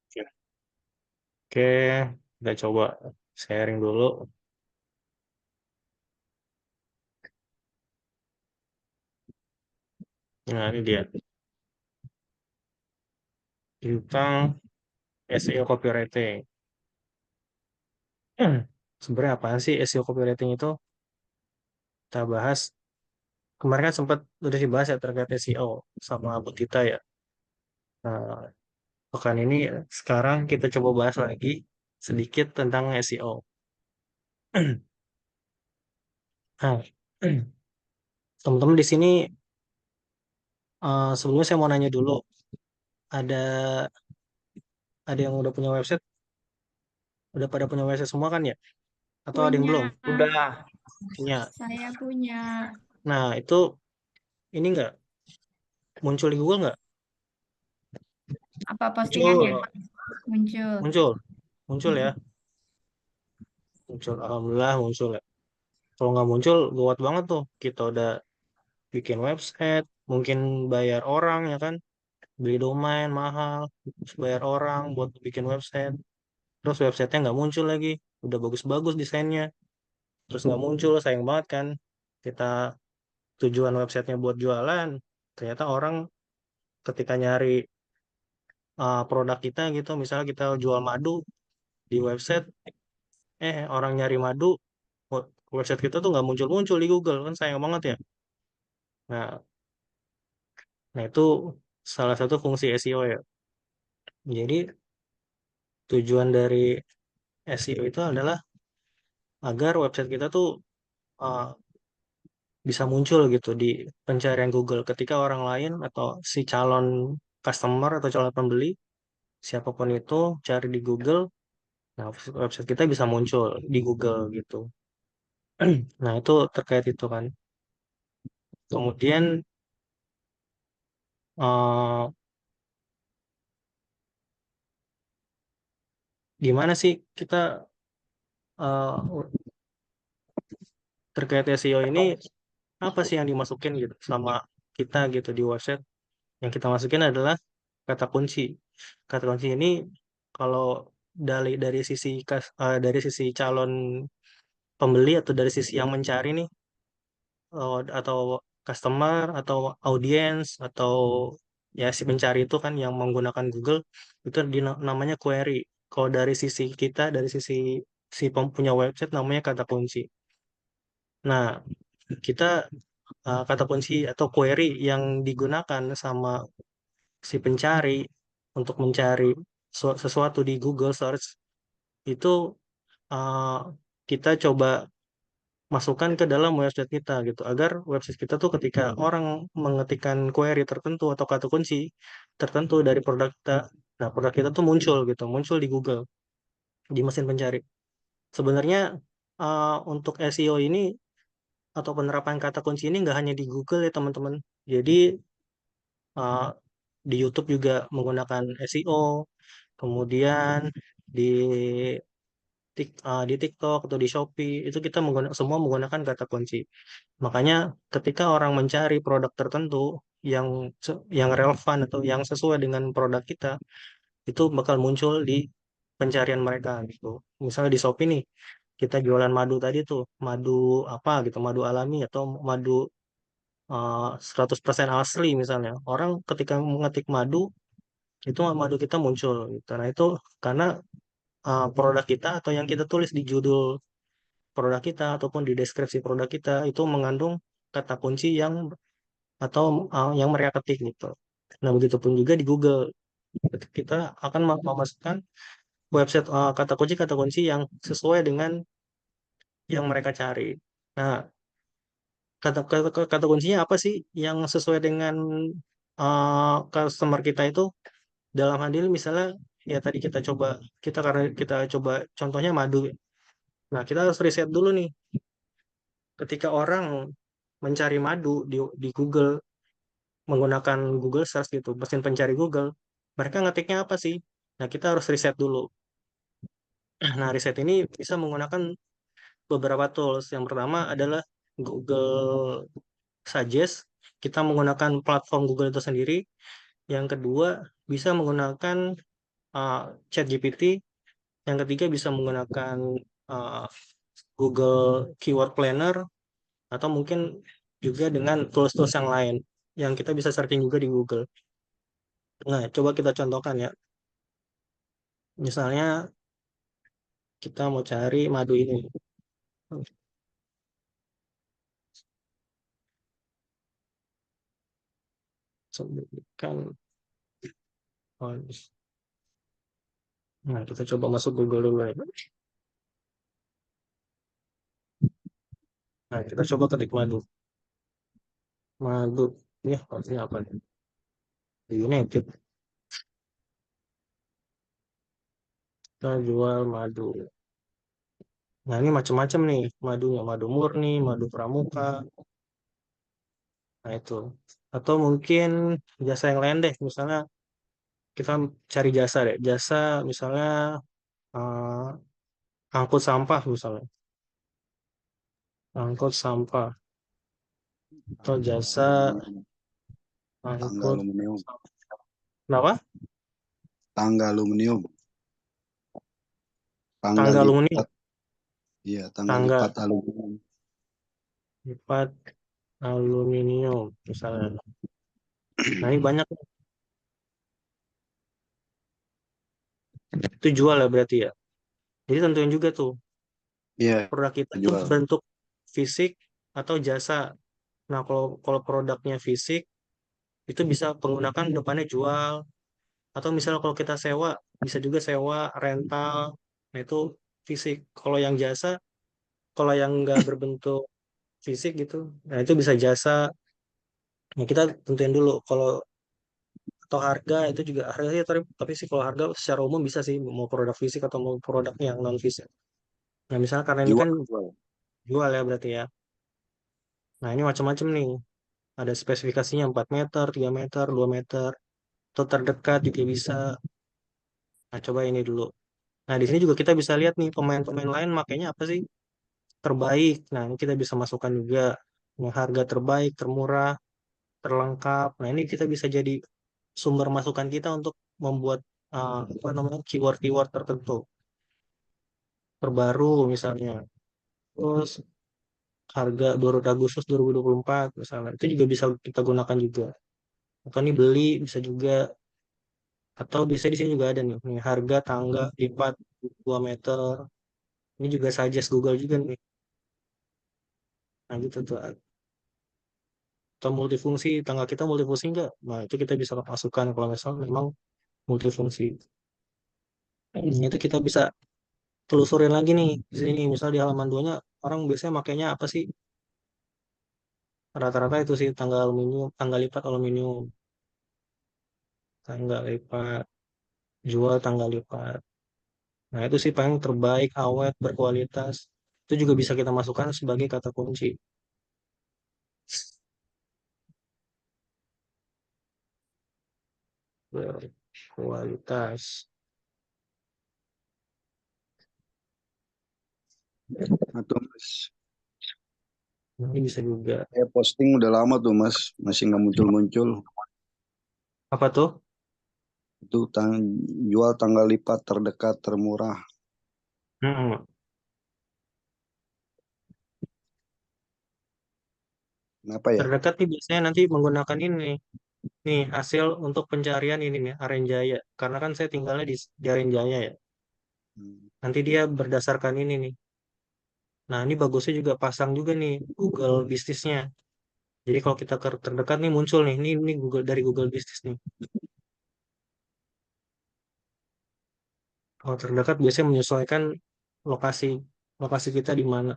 Oke, Oke, kita coba sharing dulu. Nah, ini dia tentang SEO copywriting. Sebenarnya apa sih SEO copywriting itu? Kita bahas kemarin kan sempat udah dibahas ya terkait SEO sama Bu Tita ya. Nah, pekan ini sekarang kita coba bahas lagi sedikit tentang SEO. Nah, teman-teman di sini sebelumnya saya mau nanya dulu, ada ada yang udah punya website, udah pada punya website semua kan ya? Atau ada yang Punya, belum? Udah punya. saya punya. Nah, itu ini nggak muncul di Google nggak? Apa postingannya? Muncul, Muncul. muncul, muncul ya, muncul. Alhamdulillah muncul ya. Kalau nggak muncul, gawat banget tuh. Kita udah bikin website, mungkin bayar orang ya kan, beli domain mahal, terus bayar orang buat bikin website. Terus websitenya nggak muncul lagi, udah bagus-bagus desainnya, terus nggak muncul, sayang banget kan. Kita tujuan websitenya buat jualan, ternyata orang ketika nyari produk kita gitu, misalnya kita jual madu di website, orang nyari madu, website kita tuh nggak muncul-muncul di Google kan sayang banget ya. Nah, nah itu salah satu fungsi SEO ya. Jadi tujuan dari SEO itu adalah agar website kita tuh uh, bisa muncul gitu di pencarian Google ketika orang lain atau si calon customer atau calon pembeli siapapun itu cari di Google, nah website kita bisa muncul di Google gitu. Nah, itu terkait itu kan. Kemudian uh, gimana sih kita uh, terkait SEO ini, apa sih yang dimasukin gitu sama kita gitu di website? Yang kita masukin adalah kata kunci. Kata kunci ini kalau dari sisi calon pembeli atau dari sisi yang mencari nih, atau customer atau audiens atau ya si pencari itu kan yang menggunakan Google, itu namanya query. Kalau dari sisi kita, dari sisi si punya website, namanya kata kunci. Nah, kita kata kunci atau query yang digunakan sama si pencari untuk mencari sesuatu di Google Search itu, uh, kita coba masukkan ke dalam website kita gitu agar website kita tuh ketika orang mengetikkan query tertentu atau kata kunci tertentu dari produk kita, nah produk kita tuh muncul gitu, muncul di Google di mesin pencari. Sebenarnya untuk SEO ini atau penerapan kata kunci ini nggak hanya di Google ya teman-teman. Jadi uh, di YouTube juga menggunakan SEO, kemudian di di TikTok atau di Shopee itu kita semua menggunakan kata kunci. Makanya ketika orang mencari produk tertentu yang yang relevan atau yang sesuai dengan produk kita, itu bakal muncul di pencarian mereka gitu. Misalnya di Shopee nih, kita jualan madu tadi tuh, madu apa gitu, madu alami atau madu 100% asli misalnya. Orang ketika mengetik madu, itu madu kita muncul gitu. Nah, itu karena produk kita atau yang kita tulis di judul produk kita ataupun di deskripsi produk kita itu mengandung kata kunci yang atau yang mereka ketik gitu. Nah, begitupun juga di Google. Kita akan memasukkan website kata kunci yang sesuai dengan yang mereka cari. Nah, kata kuncinya apa sih yang sesuai dengan customer kita itu? Dalam hal ini misalnya ya tadi karena kita coba contohnya madu. Nah, kita harus riset dulu nih. Ketika orang mencari madu di Google menggunakan Google Search gitu, mesin pencari Google, mereka ngetiknya apa sih? Nah, kita harus riset dulu. Nah, riset ini bisa menggunakan beberapa tools. Yang pertama adalah Google Suggest. Kita menggunakan platform Google itu sendiri. Yang kedua, bisa menggunakan uh, ChatGPT, yang ketiga bisa menggunakan uh, Google Keyword Planner, atau mungkin juga dengan tools-tools yang lain yang kita bisa searching juga di Google. Nah, coba kita contohkan ya. Misalnya kita mau cari madu ini. Sebutkan. Nah, kita coba masuk Google dulu ya. Nah, kita coba ketik madu. Madu. Ya, artinya apa nih? Di United. Kita jual madu. Nah, ini macam-macam nih madunya. Madu murni, madu pramuka. Nah, itu. Atau mungkin jasa yang lain deh. Misalnya kita cari jasa deh. Jasa misalnya angkut sampah misalnya. Angkut sampah. Atau jasa Aluminium, tangga angkut aluminium, sampah. Kenapa? tangga aluminium, tangga Tangga aluminium. lipat, iya tangga lipat Tangga aluminium. lipat aluminium misalnya. Nah, ini banyak. Itu jual ya berarti ya. Jadi tentuin juga tuh Iya, produk kita tuh jual. bentuk fisik atau jasa. Nah, kalau kalau produknya fisik itu bisa menggunakan depannya jual, atau misalnya kalau kita sewa bisa juga sewa, rental. Nah, itu fisik. Kalau yang jasa, kalau yang nggak berbentuk fisik gitu, nah itu bisa jasa. Nah, kita tentuin dulu kalau atau harga itu juga harga sih, tapi sih kalau harga secara umum bisa sih mau produk fisik atau mau produk yang non fisik. Nah, misalnya karena ini Jual, kan jual. jual ya berarti ya. Nah, ini macam-macam nih. Ada spesifikasinya 4 meter, 3 meter, 2 meter, atau terdekat juga bisa. Nah, coba ini dulu. Nah, di sini juga kita bisa lihat nih pemain-pemain lain makanya apa sih terbaik. Nah, ini kita bisa masukkan juga. Nah, harga terbaik, termurah, terlengkap. Nah, ini kita bisa jadi sumber masukan kita untuk membuat apa namanya keyword-keyword tertentu. Terbaru misalnya. Terus harga 2 Agustus 2024 misalnya. Itu juga bisa kita gunakan juga. Atau ini beli bisa juga. Atau bisa di sini juga ada nih, harga tangga lipat 2 meter. Ini juga suggest Google juga nih. Nah gitu tuh. Atau multifungsi, tangga kita multifungsi enggak? Nah itu kita bisa masukkan kalau misalnya memang multifungsi. Itu kita bisa telusurin lagi nih. Di sini misal di halaman 2-nya orang biasanya makainya apa sih? Rata-rata itu sih tangga aluminium, tangga lipat aluminium, tangga lipat, jual tangga lipat. Nah itu sih paling terbaik, awet, berkualitas. Itu juga bisa kita masukkan sebagai kata kunci. Berkualitas. Atau Mas, Nah, ini bisa juga. saya posting udah lama tuh Mas, masih nggak muncul-muncul. Apa tuh? Itu jual tanggal lipat terdekat termurah. Hmm. Kenapa ya? Terdekat nih biasanya nanti menggunakan ini. Nih, hasil untuk pencarian ini nih, Arenjaya. Karena kan saya tinggalnya di Arenjaya ya. Hmm. Nanti dia berdasarkan ini nih. Nah, ini bagusnya juga pasang juga nih Google bisnisnya. Jadi kalau kita ke terdekat nih muncul nih. Ini Google dari Google bisnis nih. Kalau terdekat biasanya menyesuaikan lokasi lokasi kita di mana.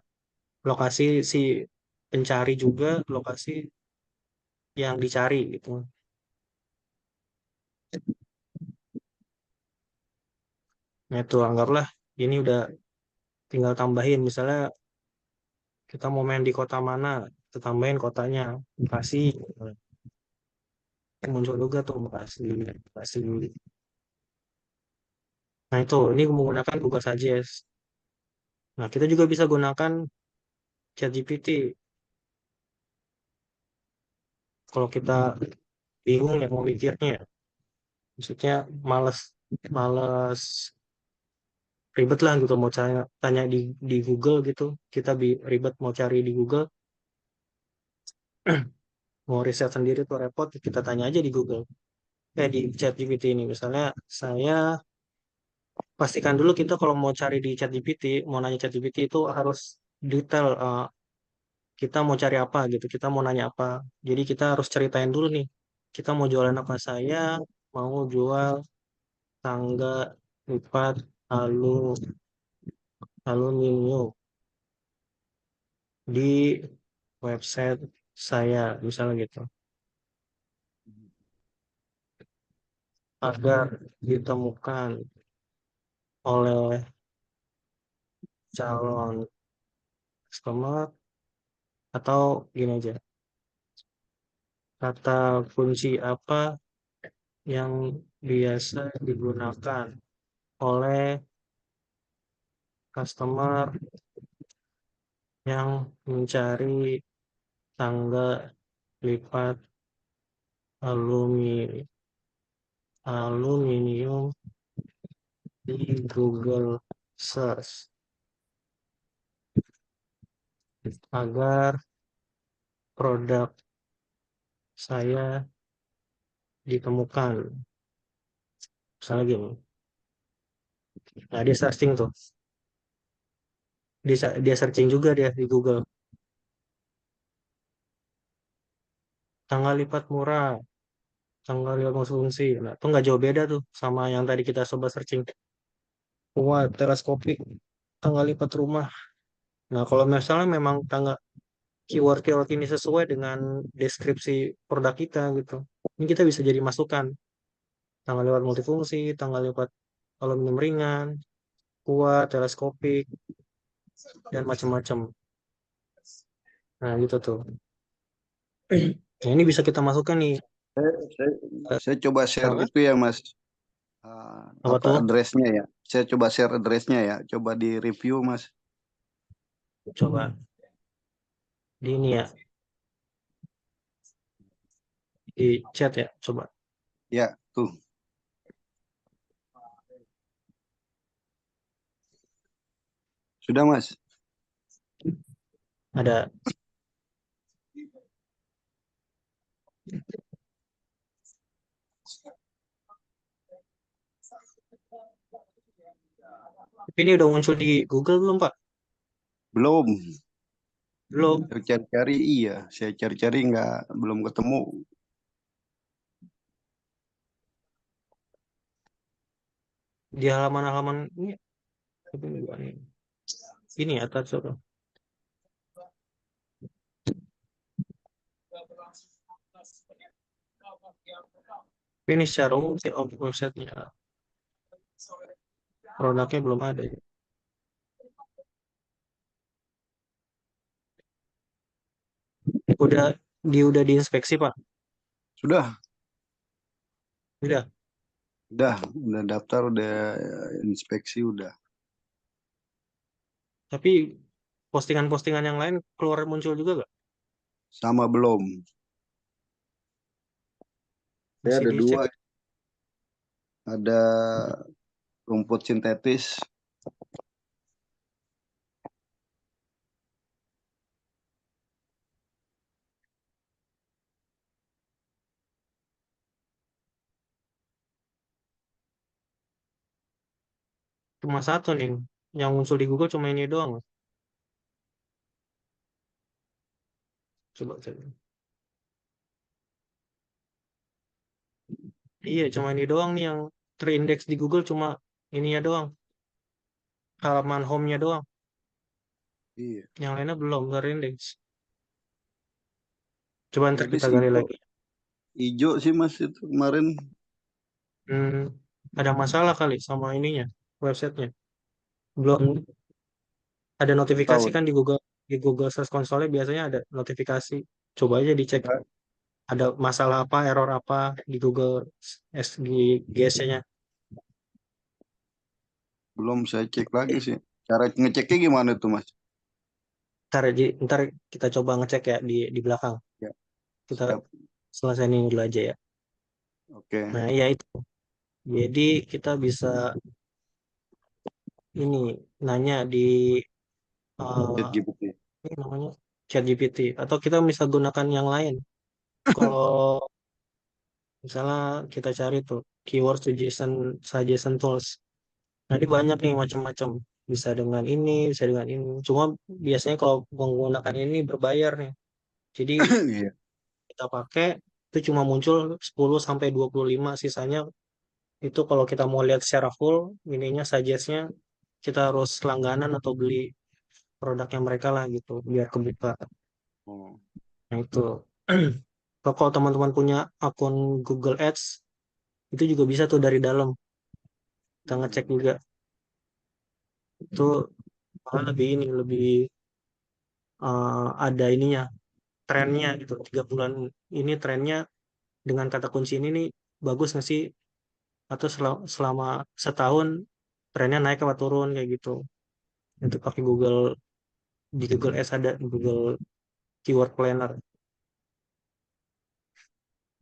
Lokasi si pencari juga, lokasi yang dicari gitu. Nah, itu anggaplah ini udah tinggal tambahin. Misalnya kita mau main di kota mana, kita tambahin kotanya. Bekasi. Muncul juga tuh Bekasi. Bekasi. Nah, itu. Ini menggunakan Google Suggest. Nah, kita juga bisa gunakan ChatGPT. Kalau kita bingung ya mau mikirnya. Maksudnya males. malas ribet lah gitu mau tanya di Google gitu. Kita ribet mau cari di Google, mau riset sendiri tuh repot, kita tanya aja di Google. Di ChatGPT ini misalnya saya pastikan dulu kita kalau mau cari di ChatGPT, mau nanya ChatGPT itu harus detail, kita mau cari apa gitu, kita mau nanya apa. Jadi kita harus ceritain dulu nih, kita mau jualan apa. Saya mau jual tangga lipat aluminium di website saya, misalnya gitu. Agar ditemukan oleh calon customer, atau gini aja, kata kunci apa yang biasa digunakan oleh customer yang mencari tangga lipat aluminium di Google Search agar produk saya ditemukan. Misalnya gini. Nah, dia searching tuh. Dia searching juga dia di Google. Tanggal lipat murah, tanggal lipat multifungsi. Nah, itu nggak jauh beda tuh sama yang tadi kita coba searching. Wah, teleskopik, tanggal lipat rumah. Nah, kalau misalnya memang keyword-keyword ini sesuai dengan deskripsi produk kita gitu. Ini kita bisa jadi masukan. Tanggal lipat multifungsi, tanggal lipat aluminium ringan, kuat, teleskopik, dan macam-macam. Nah, gitu tuh. Nah, ini bisa kita masukkan nih. Saya, saya, saya coba share Apa? itu ya Mas. Ah, Apa apa tuh? addressnya ya? Saya coba share addressnya ya. Coba di review Mas. Coba di ini ya, di chat ya, coba. Ya, tuh. Sudah Mas. Ada. Tapi ini udah muncul di Google belum, Pak? Belum. Belum. Saya cari-cari iya. Saya cari-cari nggak belum ketemu. Di halaman-halaman ini, tapi ini bukan ini. Ini atas tuh. Tapi ini secara umum sih website-nya. Produknya belum ada ya. Udah diinspeksi, Pak. Sudah. Udah. Udah daftar, udah inspeksi, udah. Tapi postingan-postingan yang lain keluar muncul juga gak? Sama belum. Saya Masih ada dicek. dua. Ada rumput sintetis. Cuma satu nih. Yang muncul di Google cuma ini doang. Coba cek. Iya, cuma ini doang nih yang terindeks di Google, cuma ininya doang. Halaman home-nya doang. Iya. Yang lainnya belum terindeks. Coba ntar Tadi kita sih gali lagi. hijau sih Mas itu kemarin. Hmm, ada masalah kali sama ininya, websitenya. Belum ada notifikasi Tahu. kan di Google Search Console biasanya ada notifikasi. Coba aja dicek ada masalah apa, error apa di Google SGS-nya. Belum saya cek lagi sih. Cara ngeceknya gimana tuh Mas? Ntar kita coba ngecek ya di belakang. Ya, Kita siap. selesai ini dulu aja ya. Oke. Nah, iya itu. Jadi kita bisa ini nanya di eh, ChatGPT. ini namanya ChatGPT atau kita bisa gunakan yang lain. Kalau misalnya kita cari tuh keyword suggestion suggestion tools. Nanti banyak nih macam-macam. Bisa dengan ini, bisa dengan ini. Cuma biasanya kalau menggunakan ini berbayar nih. Jadi Iya. kita pakai itu cuma muncul 10 sampai 25, sisanya itu kalau kita mau lihat secara full ininya suggest-nya kita harus langganan atau beli produknya mereka lah gitu biar kebuka. Oh. Nah itu. Kalau teman-teman punya akun Google Ads itu juga bisa tuh dari dalam kita ngecek juga itu malah lebih ini lebih ada ininya trennya gitu 3 bulan ini trennya dengan kata kunci ini nih bagus nggak sih atau selama setahun trennya naik apa turun kayak gitu itu pakai Google di Google Ads ada Google Keyword Planner.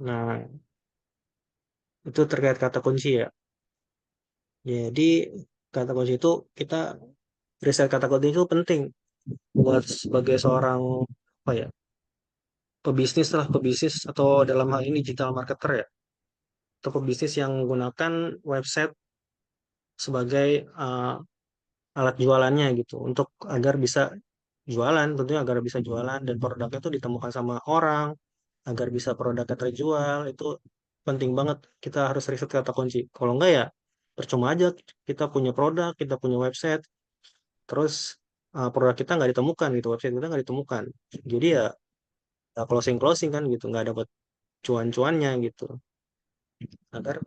Nah itu terkait kata kunci ya. Jadi kata kunci itu kita riset kata kunci itu penting buat sebagai seorang apa ya pebisnis lah pebisnis atau dalam hal ini digital marketer ya atau pebisnis yang menggunakan website sebagai alat jualannya gitu untuk agar bisa jualan tentunya agar bisa jualan dan produknya itu ditemukan sama orang agar bisa produknya terjual itu penting banget kita harus riset kata kunci kalau enggak ya percuma aja kita punya produk kita punya website terus produk kita nggak ditemukan gitu website kita nggak ditemukan jadi ya closing closing kan gitu nggak dapat cuan-cuannya gitu agar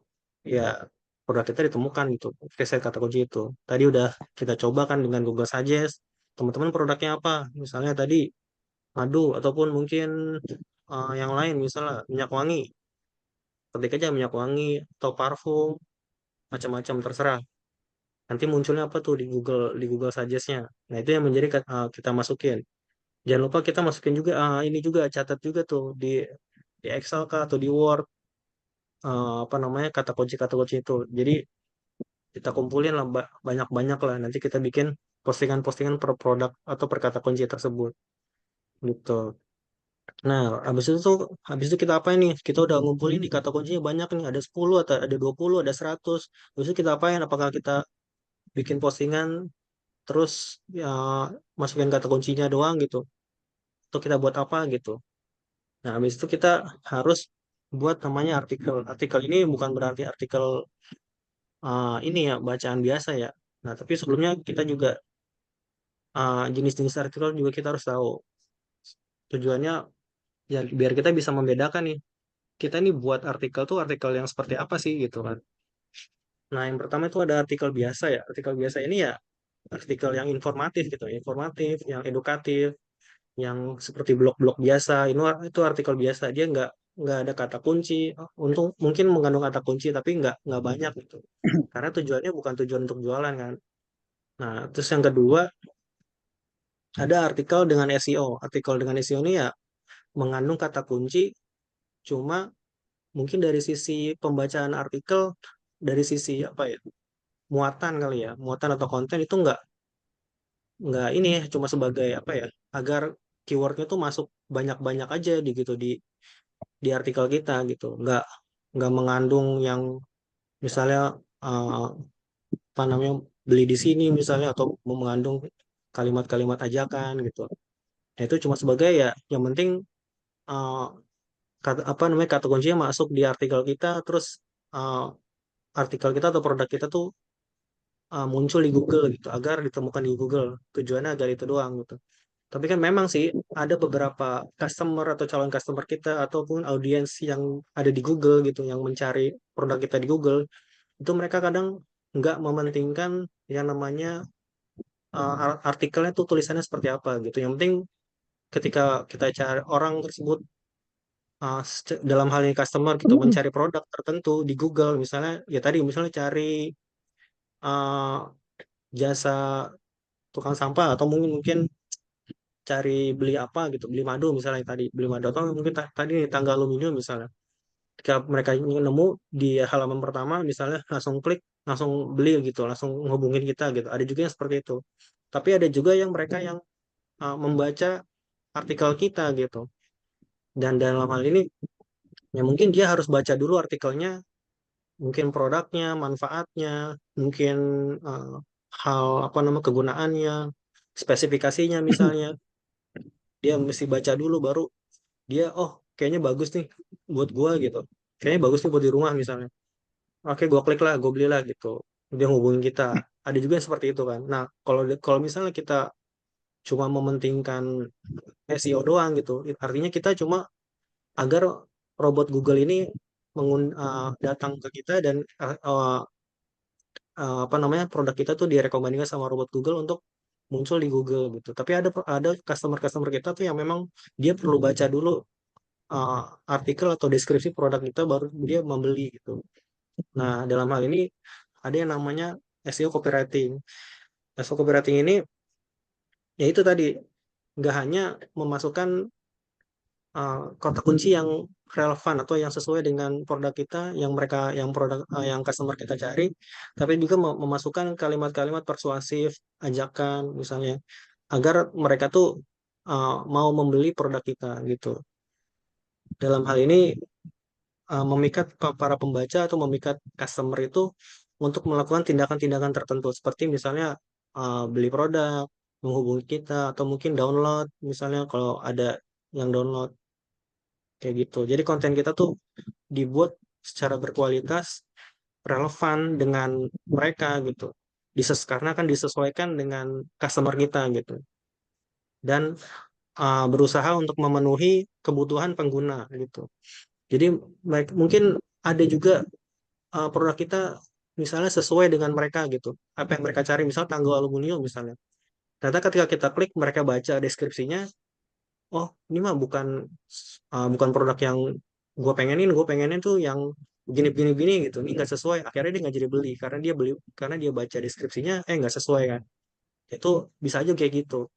ya produk kita ditemukan gitu riset kata kunci itu tadi udah kita coba kan dengan Google Suggest teman-teman produknya apa misalnya tadi madu ataupun mungkin yang lain misalnya minyak wangi ketik aja minyak wangi atau parfum macam-macam terserah nanti munculnya apa tuh di Google Suggest-nya nah itu yang menjadi kita masukin jangan lupa kita masukin juga ini juga catat juga tuh di Excel kah atau di Word apa namanya kata kunci itu jadi kita kumpulin lah banyak-banyak lah nanti kita bikin postingan-postingan per produk atau per kata kunci tersebut gitu. Nah, habis itu kita apa nih? Kita udah ngumpulin nih kata kuncinya banyak nih, ada 10 atau ada 20 ada 100. Habis itu kita apain? Apakah kita bikin postingan terus ya masukin kata kuncinya doang gitu? Atau kita buat apa gitu? Nah, habis itu kita harus buat namanya artikel. Artikel ini bukan berarti artikel ini ya bacaan biasa ya. Nah, tapi sebelumnya kita juga jenis-jenis artikel juga kita harus tahu. Tujuannya ya biar kita bisa membedakan nih kita nih buat artikel tuh artikel yang seperti apa sih gitu kan. Nah, yang pertama itu ada artikel biasa ya. Artikel biasa ini ya artikel yang informatif gitu, informatif, yang edukatif, yang seperti blog-blog biasa. Itu artikel biasa. Dia nggak ada kata kunci. Untung mungkin mengandung kata kunci tapi nggak banyak gitu. Karena tujuannya bukan tujuan untuk jualan kan. Nah, terus yang kedua ada artikel dengan SEO. Artikel dengan SEO ini ya mengandung kata kunci, cuma mungkin dari sisi pembacaan artikel, dari sisi apa ya muatan kali ya muatan atau konten itu nggak ini ya cuma sebagai apa ya agar keywordnya tuh masuk banyak-banyak aja di gitu di artikel kita gitu nggak mengandung yang misalnya eh, apa namanya beli di sini misalnya atau mengandung kalimat-kalimat ajakan gitu nah, itu cuma sebagai ya yang penting eh, kata apa namanya kata kuncinya masuk di artikel kita terus eh, artikel kita atau produk kita tuh muncul di Google gitu agar ditemukan di Google tujuannya agar itu doang gitu tapi kan memang sih ada beberapa customer atau calon customer kita ataupun audiens yang ada di Google gitu yang mencari produk kita di Google itu mereka kadang nggak mementingkan yang namanya artikelnya tuh tulisannya seperti apa gitu yang penting ketika kita cari orang tersebut dalam hal ini customer gitu mencari produk tertentu di Google misalnya ya tadi misalnya cari uh, jasa tukang sampah atau mungkin mungkin cari beli apa gitu beli madu misalnya tadi beli madu atau mungkin tadi nih, tangga aluminium misalnya Ketika mereka nemu di halaman pertama misalnya langsung klik, langsung beli gitu, langsung ngehubungin kita gitu. Ada juga yang seperti itu. Tapi ada juga yang mereka yang membaca artikel kita gitu. Dan dalam hal ini ya mungkin dia harus baca dulu artikelnya, mungkin produknya, manfaatnya, mungkin eh, hal apa nama kegunaannya, spesifikasinya misalnya. Dia mesti baca dulu baru dia oh kayaknya bagus nih buat gua gitu. Kayaknya bagus nih buat di rumah misalnya. Oke, gua klik lah, gua belilah gitu. Dia hubungin kita. Ada juga yang seperti itu kan. Nah, kalau kalau misalnya kita cuma mementingkan SEO doang gitu, artinya kita cuma agar robot Google ini datang ke kita dan apa namanya produk kita tuh direkomendasikan sama robot Google untuk muncul di Google gitu. Tapi ada customer-customer kita tuh yang memang dia perlu baca dulu uh, artikel atau deskripsi produk kita baru dia membeli gitu. Nah, dalam hal ini ada yang namanya SEO copywriting. SEO copywriting ini yaitu tadi nggak hanya memasukkan kata kunci yang relevan atau yang sesuai dengan produk kita yang produk yang customer kita cari, tapi juga memasukkan kalimat-kalimat persuasif, ajakan misalnya agar mereka tuh mau membeli produk kita gitu. Dalam hal ini memikat para pembaca atau memikat customer itu untuk melakukan tindakan-tindakan tertentu seperti misalnya beli produk, menghubungi kita atau mungkin download misalnya kalau ada yang download kayak gitu. Jadi konten kita tuh dibuat secara berkualitas, relevan dengan mereka gitu. Karena kan disesuaikan dengan customer kita gitu. Dan berusaha untuk memenuhi kebutuhan pengguna gitu. Jadi mungkin ada juga produk kita misalnya sesuai dengan mereka gitu. Apa yang mereka cari, misal tanggal aluminium misalnya. Ternyata ketika kita klik, mereka baca deskripsinya, oh ini mah bukan produk yang gue pengenin tuh yang gini gitu, ini nggak sesuai, akhirnya dia nggak jadi beli karena dia baca deskripsinya nggak sesuai kan. Itu bisa aja kayak gitu,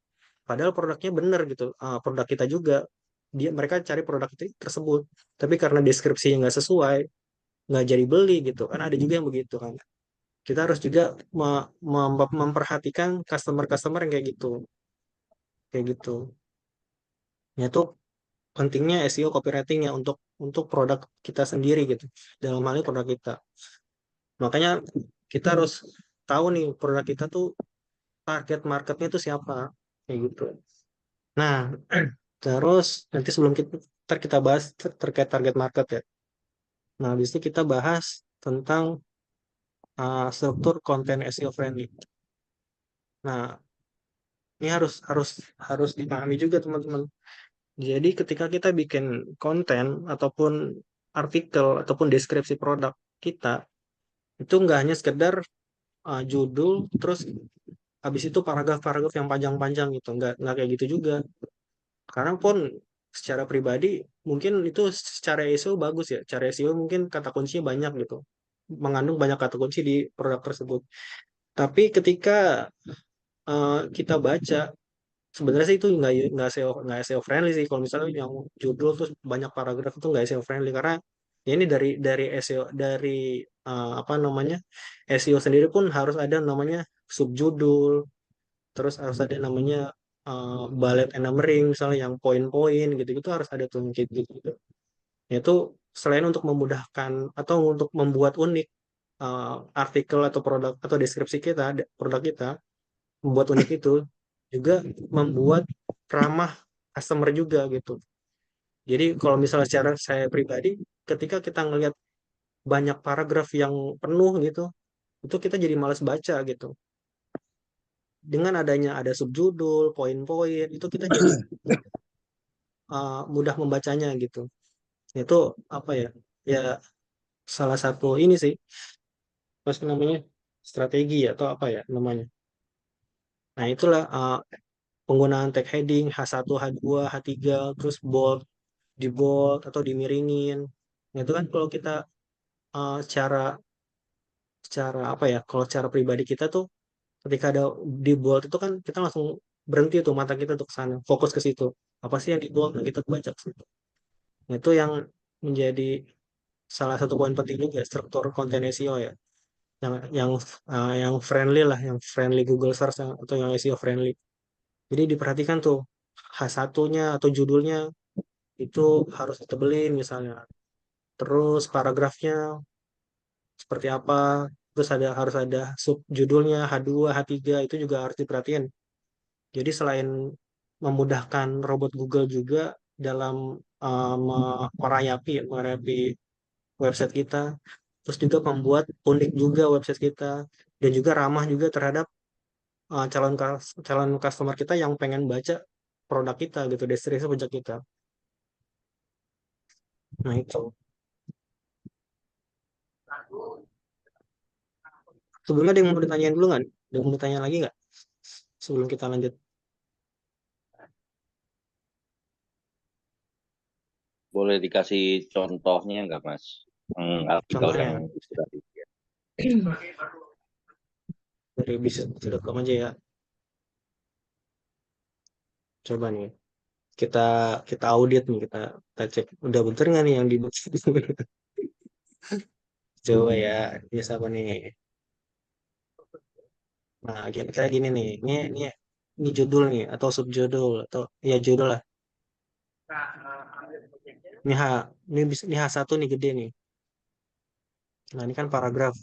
padahal produknya bener gitu. Produk kita juga mereka cari produk itu tersebut, tapi karena deskripsinya nggak sesuai nggak jadi beli gitu kan. Ada juga yang begitu kan. Kita harus juga memperhatikan customer yang kayak gitu ya tuh. Pentingnya SEO copywriting ya untuk produk kita sendiri gitu. Dalam hal ini produk kita. Makanya kita harus tahu nih produk kita tuh target marketnya tuh siapa kayak gitu. Nah, terus nanti sebelum kita bahas terkait target market ya. Nah, habis itu kita bahas tentang struktur konten SEO friendly. Nah, ini harus harus harus dipahami juga teman-teman. Jadi ketika kita bikin konten ataupun artikel ataupun deskripsi produk kita itu nggak hanya sekedar judul terus habis itu paragraf-paragraf yang panjang-panjang gitu, nggak kayak gitu juga. Karena pun secara pribadi mungkin itu secara SEO bagus ya, secara SEO mungkin kata kuncinya banyak gitu, mengandung banyak kata kunci di produk tersebut. Tapi ketika kita baca, sebenarnya sih itu nggak SEO friendly sih. Kalau misalnya yang judul terus banyak paragraf itu nggak SEO friendly karena ya ini dari SEO dari apa namanya SEO sendiri pun harus ada namanya subjudul, terus harus ada namanya bullet and numbering misalnya yang poin-poin gitu-gitu harus ada tuh gitu gitu. Itu selain untuk memudahkan atau untuk membuat unik artikel atau produk atau deskripsi kita produk kita, membuat unik itu juga membuat ramah customer juga gitu. Jadi kalau misalnya secara saya pribadi, ketika kita ngelihat banyak paragraf yang penuh gitu, itu kita jadi malas baca gitu. Dengan adanya ada subjudul, poin-poin, itu kita jadi mudah membacanya gitu. Itu apa ya? Ya salah satu ini sih, apa sih namanya? Strategi atau apa ya namanya? Nah, itulah penggunaan tag heading H1, H2, H3, terus di bold atau dimiringin. Nah, itu kan kalau kita secara secara apa ya? Kalau secara pribadi kita tuh ketika ada di bold itu kan kita langsung berhenti tuh mata kita tuh ke sana, fokus ke situ. Apa sih yang di bold? Nah, kita baca ke situ. Nah, itu yang menjadi salah satu poin penting juga struktur konten SEO ya, yang yang yang friendly lah, yang friendly Google Search atau yang SEO friendly. Jadi diperhatikan tuh H1-nya atau judulnya itu harus ditebelin misalnya. Terus paragrafnya seperti apa, terus harus ada sub judulnya H2, H3 itu juga harus diperhatiin. Jadi selain memudahkan robot Google juga dalam merayapi website kita, terus juga membuat unik juga website kita dan juga ramah juga terhadap calon customer kita yang pengen baca produk kita gitu, deskripsi produk kita. Nah itu. Sebelumnya ada yang mau ditanyain dulu nggak? Ada yang mau ditanya lagi nggak? Sebelum kita lanjut. Boleh dikasih contohnya nggak, Mas? Artikel yang Contohnya sudah di dari bisnis.com aja ya. Coba nih. Kita kita audit nih, kita cek udah bener nggak nih yang dibuat. Coba ya, ini siapa nih? Nah, kayak gini nih. Ini judul nih atau subjudul atau ya judul lah. Ini H, ini H1 nih gede nih. Nah, ini kan paragraf.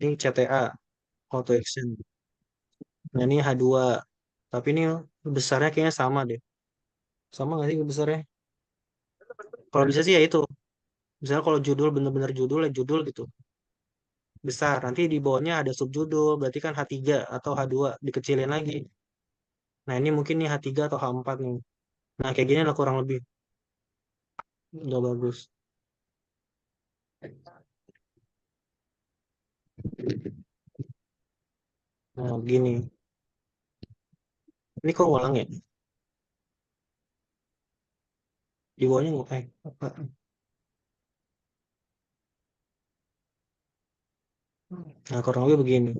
Ini CTA, call to action. Nah, ini H2. Tapi ini besarnya kayaknya sama deh. Sama nggak sih besarnya? Kalau bisa sih ya itu. Misalnya kalau judul bener-bener judul ya judul gitu. Besar. Nanti di bawahnya ada subjudul. Berarti kan H3 atau H2. Dikecilin lagi. Nah, ini mungkin nih H3 atau H4 nih. Nah, kayak gini lah kurang lebih. Udah bagus. Nah, begini. Ini kok ulang ya? Di bawahnya nggak apa? Nah, kurang lebih begini.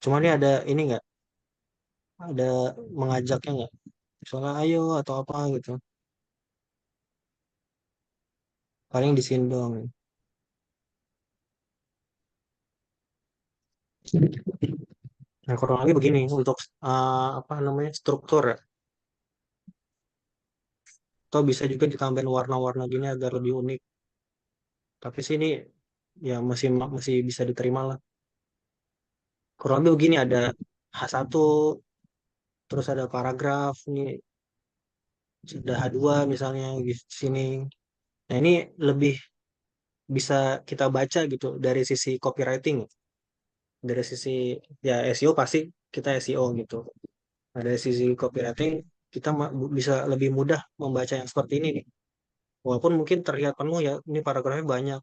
Cuma ini ada ini nggak? Ada mengajaknya nggak? Misalnya ayo atau apa gitu. Paling di sini doang. Nah, kurang lebih begini untuk apa namanya struktur ya. Atau bisa juga ditambahin warna-warna gini agar lebih unik. Tapi sini ya masih masih bisa diterima lah. Kurang lebih begini ada H1, terus ada paragraf, ini ada H2 misalnya di sini. Nah, ini lebih bisa kita baca gitu dari sisi copywriting, dari sisi ya SEO pasti kita SEO gitu. Nah, dari sisi copywriting kita bisa lebih mudah membaca yang seperti ini nih. Walaupun mungkin terlihat penuh ya, ini paragrafnya banyak,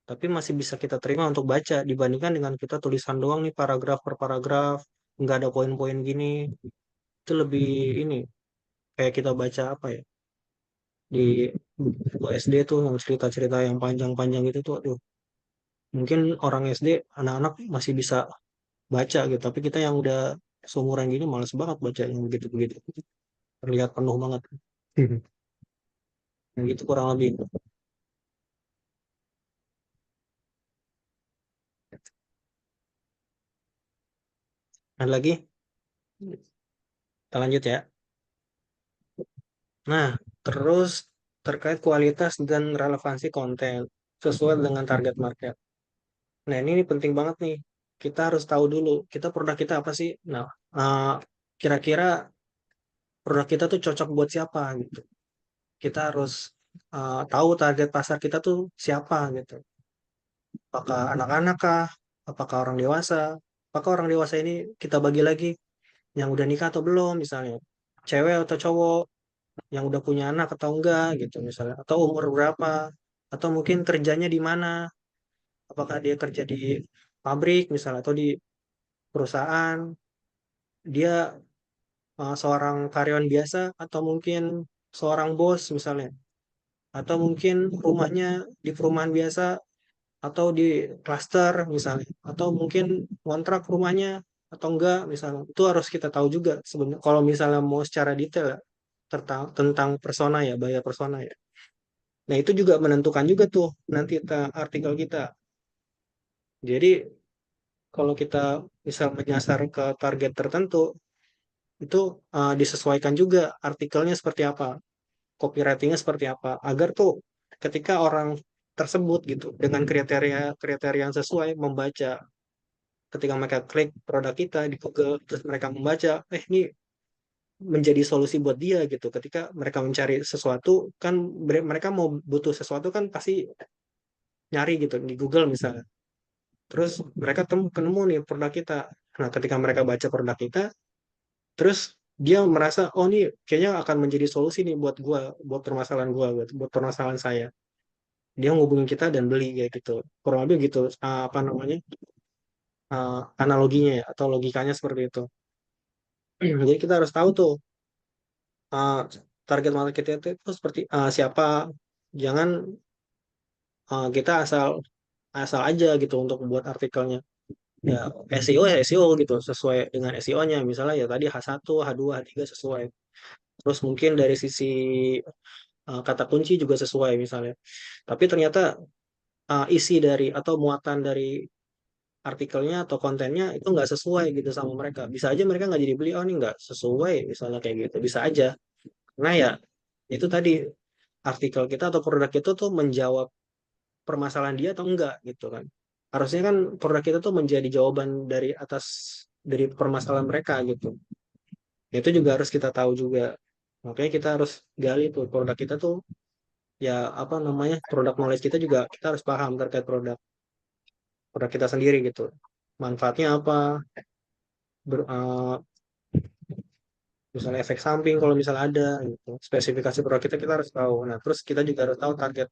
tapi masih bisa kita terima untuk baca dibandingkan dengan kita tulisan doang nih paragraf per paragraf, nggak ada poin-poin gini. Itu lebih ini kayak kita baca apa ya di buku SD tuh yang cerita-cerita yang panjang-panjang gitu tuh, aduh, mungkin orang SD anak-anak masih bisa baca gitu, tapi kita yang udah seumuran gini males banget baca yang begitu-begitu. Terlihat penuh banget. Yang gitu kurang lebih. Ada lagi? Kita lanjut ya. Nah, terus terkait kualitas dan relevansi konten sesuai dengan target market. Nah, ini penting banget nih. Kita harus tahu dulu, kita produk kita apa sih? Nah, kira-kira produk kita tuh cocok buat siapa gitu. Kita harus tahu target pasar kita tuh siapa gitu. Apakah anak-anak kah? Apakah orang dewasa? Apakah orang dewasa ini kita bagi lagi yang udah nikah atau belum misalnya. Cewek atau cowok, yang udah punya anak atau enggak gitu misalnya, atau umur berapa, atau mungkin kerjanya di mana, apakah dia kerja di pabrik misalnya atau di perusahaan, dia seorang karyawan biasa atau mungkin seorang bos misalnya, atau mungkin rumahnya di perumahan biasa atau di klaster misalnya, atau mungkin kontrak rumahnya atau enggak misalnya. Itu harus kita tahu juga sebenarnya kalau misalnya mau secara detail ya. tentang persona ya, buyer persona ya. Nah, itu juga menentukan juga tuh nanti artikel kita. Jadi kalau kita misal menyasar ke target tertentu, itu disesuaikan juga artikelnya seperti apa, copywritingnya seperti apa, agar tuh ketika orang tersebut gitu dengan kriteria yang sesuai membaca, ketika mereka klik produk kita di Google, terus mereka membaca, ini menjadi solusi buat dia gitu. Ketika mereka mencari sesuatu, kan mereka mau butuh sesuatu kan pasti nyari gitu di Google misalnya. Terus mereka ketemu nih produk kita. Nah, ketika mereka baca produk kita, terus dia merasa, oh ini kayaknya akan menjadi solusi nih buat gua, buat permasalahan gua, buat permasalahan saya. Dia ngubungin kita dan beli kayak gitu. Kurang lebih gitu, apa namanya, analoginya ya, atau logikanya seperti itu. Jadi kita harus tahu tuh uh, target market kita itu seperti siapa. Jangan kita asal asal aja gitu untuk membuat artikelnya. Ya, SEO ya SEO gitu, sesuai dengan SEO-nya. Misalnya ya tadi H1, H2, H3 sesuai. Terus mungkin dari sisi kata kunci juga sesuai misalnya. Tapi ternyata isi dari atau muatan dari artikelnya atau kontennya itu nggak sesuai gitu sama mereka. Bisa aja mereka nggak jadi beli, oh ini nggak sesuai misalnya kayak gitu. Bisa aja. Karena ya itu tadi artikel kita atau produk kita tuh menjawab permasalahan dia atau enggak gitu kan. Harusnya kan produk kita tuh menjadi jawaban dari permasalahan mereka gitu. Itu juga harus kita tahu juga. Makanya kita harus gali tuh produk kita tuh ya apa namanya produk knowledge kita juga kita harus paham terkait produk kita sendiri gitu. Manfaatnya apa? Ber- eh, Misalnya efek samping kalau misalnya ada gitu. Spesifikasi produk kita harus tahu. Nah, terus kita juga harus tahu target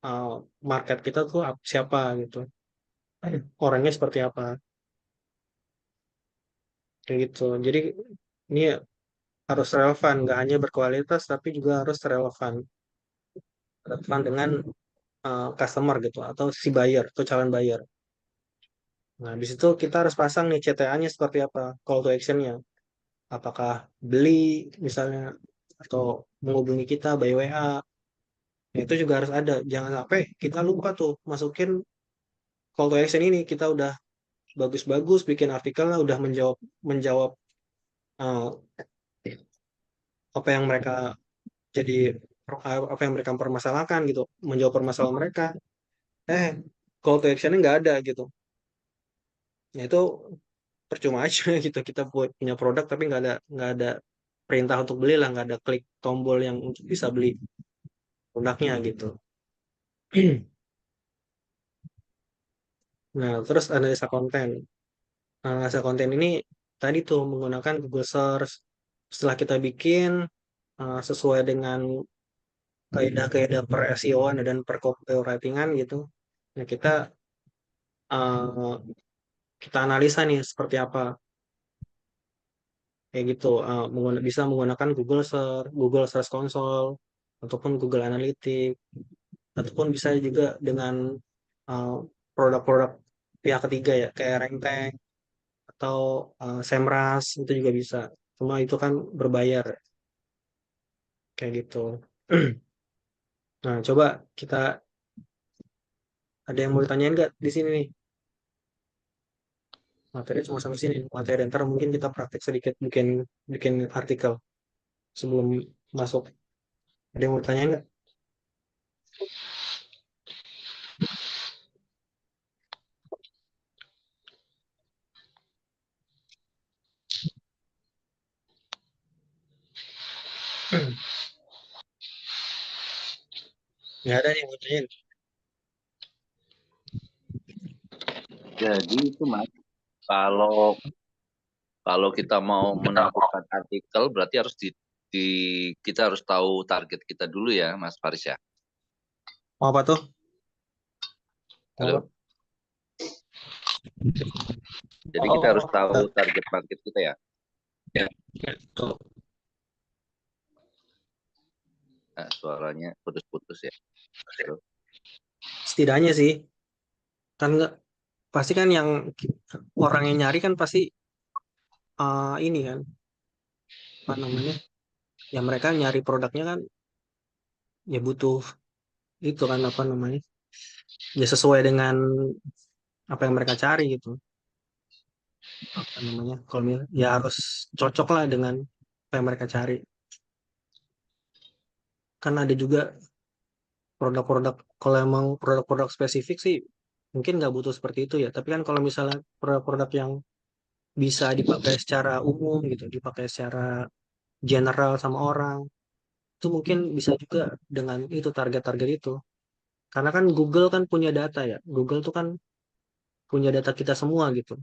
eh, market kita tuh siapa gitu. Orangnya seperti apa kayak gitu. Jadi ini harus relevan, nggak hanya berkualitas tapi juga harus relevan dengan customer gitu atau si buyer atau calon buyer. Nah, di situ kita harus pasang nih CTA-nya seperti apa, call to action-nya. Apakah beli misalnya atau menghubungi kita by WA. Nah, itu juga harus ada. Jangan sampai kita lupa tuh masukin call to action ini. Kita udah bagus-bagus bikin artikelnya udah menjawab menjawab uh, apa yang mereka jadi apa yang mereka permasalahkan gitu, menjawab permasalahan mereka. Eh, call to action-nya nggak ada gitu. Nah, itu percuma aja gitu kita buat punya produk tapi nggak ada perintah untuk beli lah, nggak ada klik tombol yang untuk bisa beli produknya gitu. Nah, terus analisa konten ini tadi tuh menggunakan Google Search. Setelah kita bikin sesuai dengan kaidah-kaidah per SEO-an dan per copywriting-an gitu, nah uh, kita analisa nih seperti apa kayak gitu. Bisa menggunakan Google Search Console ataupun Google Analytics, ataupun bisa juga dengan uh, produk-produk pihak ketiga ya kayak RankTank atau Semrush itu juga bisa. Cuma itu kan berbayar kayak gitu. Nah, coba kita ada yang mau ditanyain nggak di sini nih? Materi cuma sampai sini. Materi ntar mungkin kita praktek sedikit bikin bikin artikel sebelum masuk. Ada yang mau ditanyain nggak? Nggak ada nih yang mau ditanyain. Jadi itu Mas, kalau kalau kita mau menerbitkan artikel berarti harus kita harus tahu target kita dulu ya, Mas Faris ya. Mau apa tuh? Halo. Jadi kita harus tahu target market kita ya. Ya, tuh. Nah, suaranya putus-putus ya. Halo. Setidaknya sih kan nggak pasti kan yang orang yang nyari kan pasti ini kan apa namanya ya mereka nyari produknya kan ya butuh itu kan apa namanya, ya sesuai dengan apa yang mereka cari gitu, apa namanya, kalau ya harus cocok lah dengan apa yang mereka cari. Kan ada juga produk-produk, kalau emang produk-produk spesifik sih mungkin nggak butuh seperti itu ya, tapi kan kalau misalnya produk-produk yang bisa dipakai secara umum gitu, dipakai secara general sama orang, itu mungkin bisa juga dengan itu target-target itu. Karena kan Google kan punya data ya, Google tuh kan punya data kita semua gitu,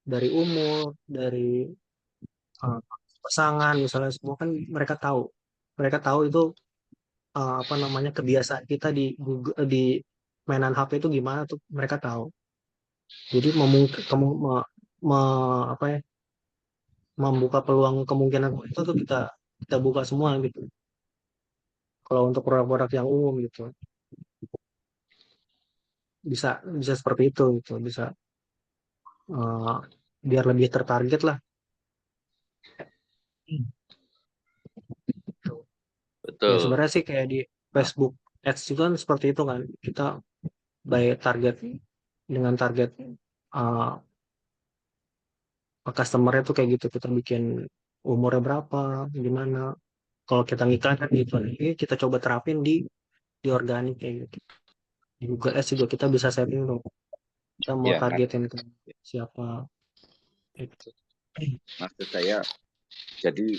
dari umur, dari uh, pasangan misalnya, semua kan mereka tahu itu apa namanya, kebiasaan kita di Google, di mainan HP itu gimana tuh mereka tahu. Jadi memungkin apa ya, membuka peluang kemungkinan itu tuh kita kita buka semua gitu. Kalau untuk produk-produk yang umum gitu bisa bisa seperti itu gitu, bisa uh, biar lebih tertarget lah. Ya Betul. sebenarnya sih kayak di Facebook Ads itu kan seperti itu kan, kita by target, dengan target uh, customer-nya tuh kayak gitu, kita bikin umurnya berapa, gimana. Kalau kita ngiklan kan gitu, ini kita coba terapin di organik kayak gitu. Di Google Ads juga kita bisa setting tuh, kita mau Ya, targetin ke siapa itu. maksud saya, jadi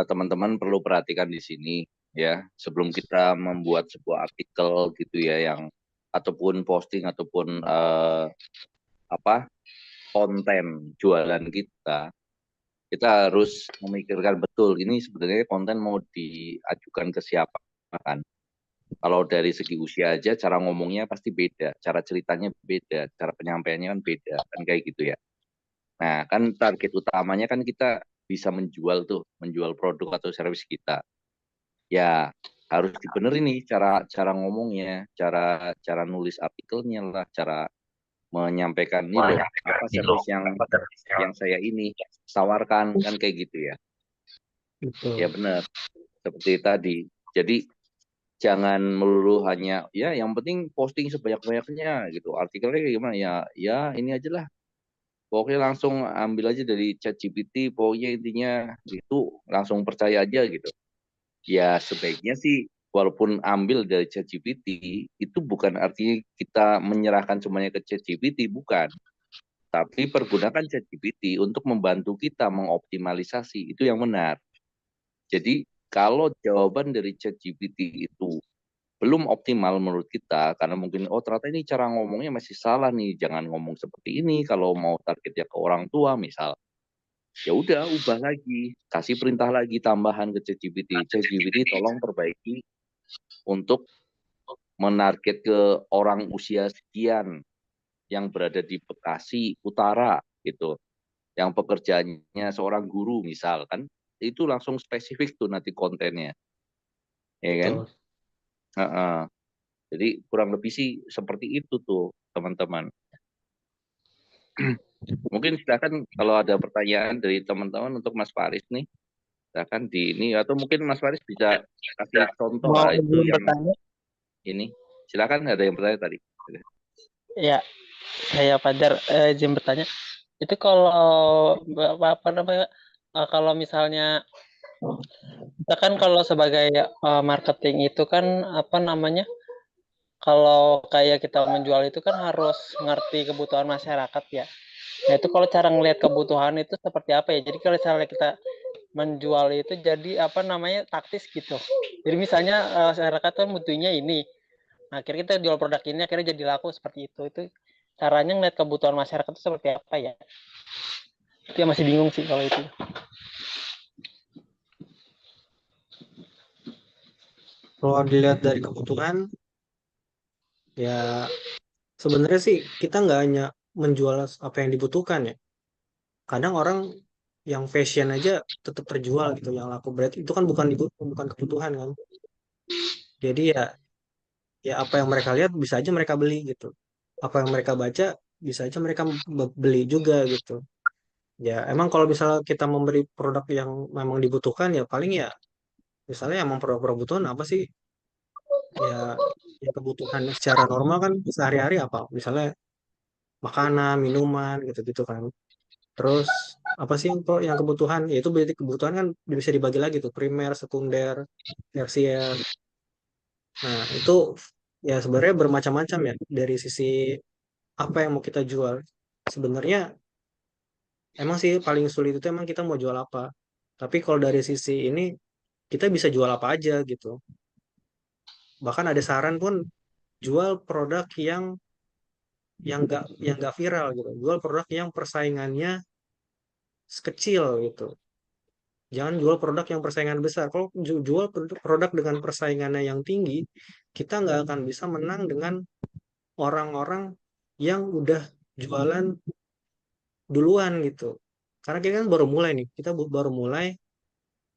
teman-teman perlu perhatikan di sini ya, sebelum kita membuat sebuah artikel gitu ya, yang ataupun posting ataupun apa konten jualan kita harus memikirkan betul ini sebenarnya konten mau diajukan ke siapa kan. Kalau dari segi usia aja, cara ngomongnya pasti beda, cara ceritanya beda, cara penyampaiannya kan beda, kan kayak gitu ya. Nah, kan target utamanya kan kita bisa menjual tuh, menjual produk atau service kita. Ya, harus dibenerin nih cara cara ngomongnya, cara cara nulis artikelnya lah, cara menyampaikan ini loh, apa service yang saya ini tawarkan, kan kayak gitu ya. Gitu. Ya benar, seperti tadi. Jadi jangan melulu hanya ya yang penting posting sebanyak-banyaknya gitu. Artikelnya kayak gimana ya? Ya ini aja lah. Pokoknya langsung ambil aja dari ChatGPT, pokoknya intinya itu langsung percaya aja gitu. Ya sebaiknya sih walaupun ambil dari ChatGPT itu bukan artinya kita menyerahkan semuanya ke ChatGPT, bukan. Tapi pergunakan ChatGPT untuk membantu kita mengoptimalisasi itu yang benar. Jadi kalau jawaban dari ChatGPT itu belum optimal menurut kita karena mungkin oh ternyata ini cara ngomongnya masih salah nih, jangan ngomong seperti ini kalau mau targetnya ke orang tua misal, ya udah ubah lagi, kasih perintah lagi tambahan ke ChatGPT, ChatGPT tolong perbaiki untuk menarget ke orang usia sekian yang berada di Bekasi Utara gitu, yang pekerjaannya seorang guru misal kan, itu langsung spesifik tuh nanti kontennya, ya kan. Betul. Jadi kurang lebih sih seperti itu tuh teman-teman. Mungkin silakan kalau ada pertanyaan dari teman-teman untuk Mas Faris nih, silakan di ini atau mungkin Mas Faris bisa kasih contoh Mau itu izin yang bertanya? ini. Silakan ada yang bertanya tadi. Ya, saya Fajar izin bertanya. Itu kalau apa namanya? Kalau misalnya kita kan kalau sebagai marketing itu kan apa namanya? Kalau kayak kita menjual itu kan harus ngerti kebutuhan masyarakat ya. Nah itu kalau cara ngelihat kebutuhan itu seperti apa ya? Jadi kalau misalnya kita menjual itu jadi apa namanya taktis gitu. Jadi misalnya masyarakat kan butuhnya ini. Nah, akhirnya kita jual produk ini akhirnya jadi laku seperti itu. Itu caranya ngeliat kebutuhan masyarakat itu seperti apa ya? Itu yang masih bingung sih kalau itu. Kalau dilihat dari kebutuhan, ya sebenarnya sih kita nggak hanya menjual apa yang dibutuhkan ya. Kadang orang yang fashion aja tetap terjual gitu, yang laku, berarti itu kan bukan kebutuhan kan. Jadi ya apa yang mereka lihat bisa aja mereka beli gitu. Apa yang mereka baca bisa aja mereka beli juga gitu. Ya emang kalau misalnya kita memberi produk yang memang dibutuhkan, ya paling ya Misalnya emang produk kebutuhan apa sih? Ya, ya kebutuhan secara normal kan sehari-hari apa? Misalnya makanan, minuman, gitu-gitu kan. Terus apa sih yang kebutuhan? Ya itu berarti kebutuhan kan bisa dibagi lagi tuh, primer, sekunder, tersier. Nah, itu ya sebenarnya bermacam-macam ya dari sisi apa yang mau kita jual. Sebenarnya emang sih paling sulit itu emang kita mau jual apa. Tapi kalau dari sisi ini kita bisa jual apa aja gitu. Bahkan ada saran pun jual produk yang nggak viral gitu. Jual produk yang persaingannya kecil gitu. Jangan jual produk yang persaingan besar. Kalau jual produk dengan persaingannya yang tinggi, kita nggak akan bisa menang dengan orang-orang yang udah jualan duluan gitu. Karena kita kan baru mulai nih, kita baru mulai.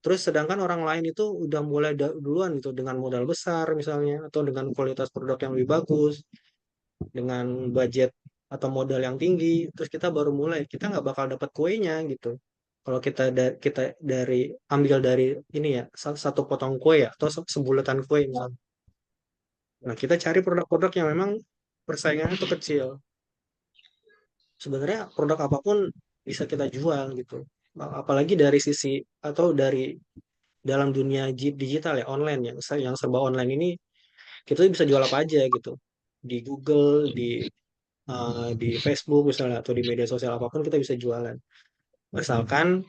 Terus sedangkan orang lain itu udah mulai duluan gitu dengan modal besar misalnya atau dengan kualitas produk yang lebih bagus, dengan budget atau modal yang tinggi. Terus kita baru mulai, kita nggak bakal dapat kuenya gitu. Kalau kita ambil dari ini ya satu potong kue ya atau sebulatan kue misalnya. Nah kita cari produk-produk yang memang persaingannya itu kecil. Sebenarnya produk apapun bisa kita jual gitu. Apalagi dari sisi atau dari dalam dunia digital ya online yang serba online ini kita bisa jual apa aja gitu di Google di Facebook misalnya atau di media sosial apapun kita bisa jualan asalkan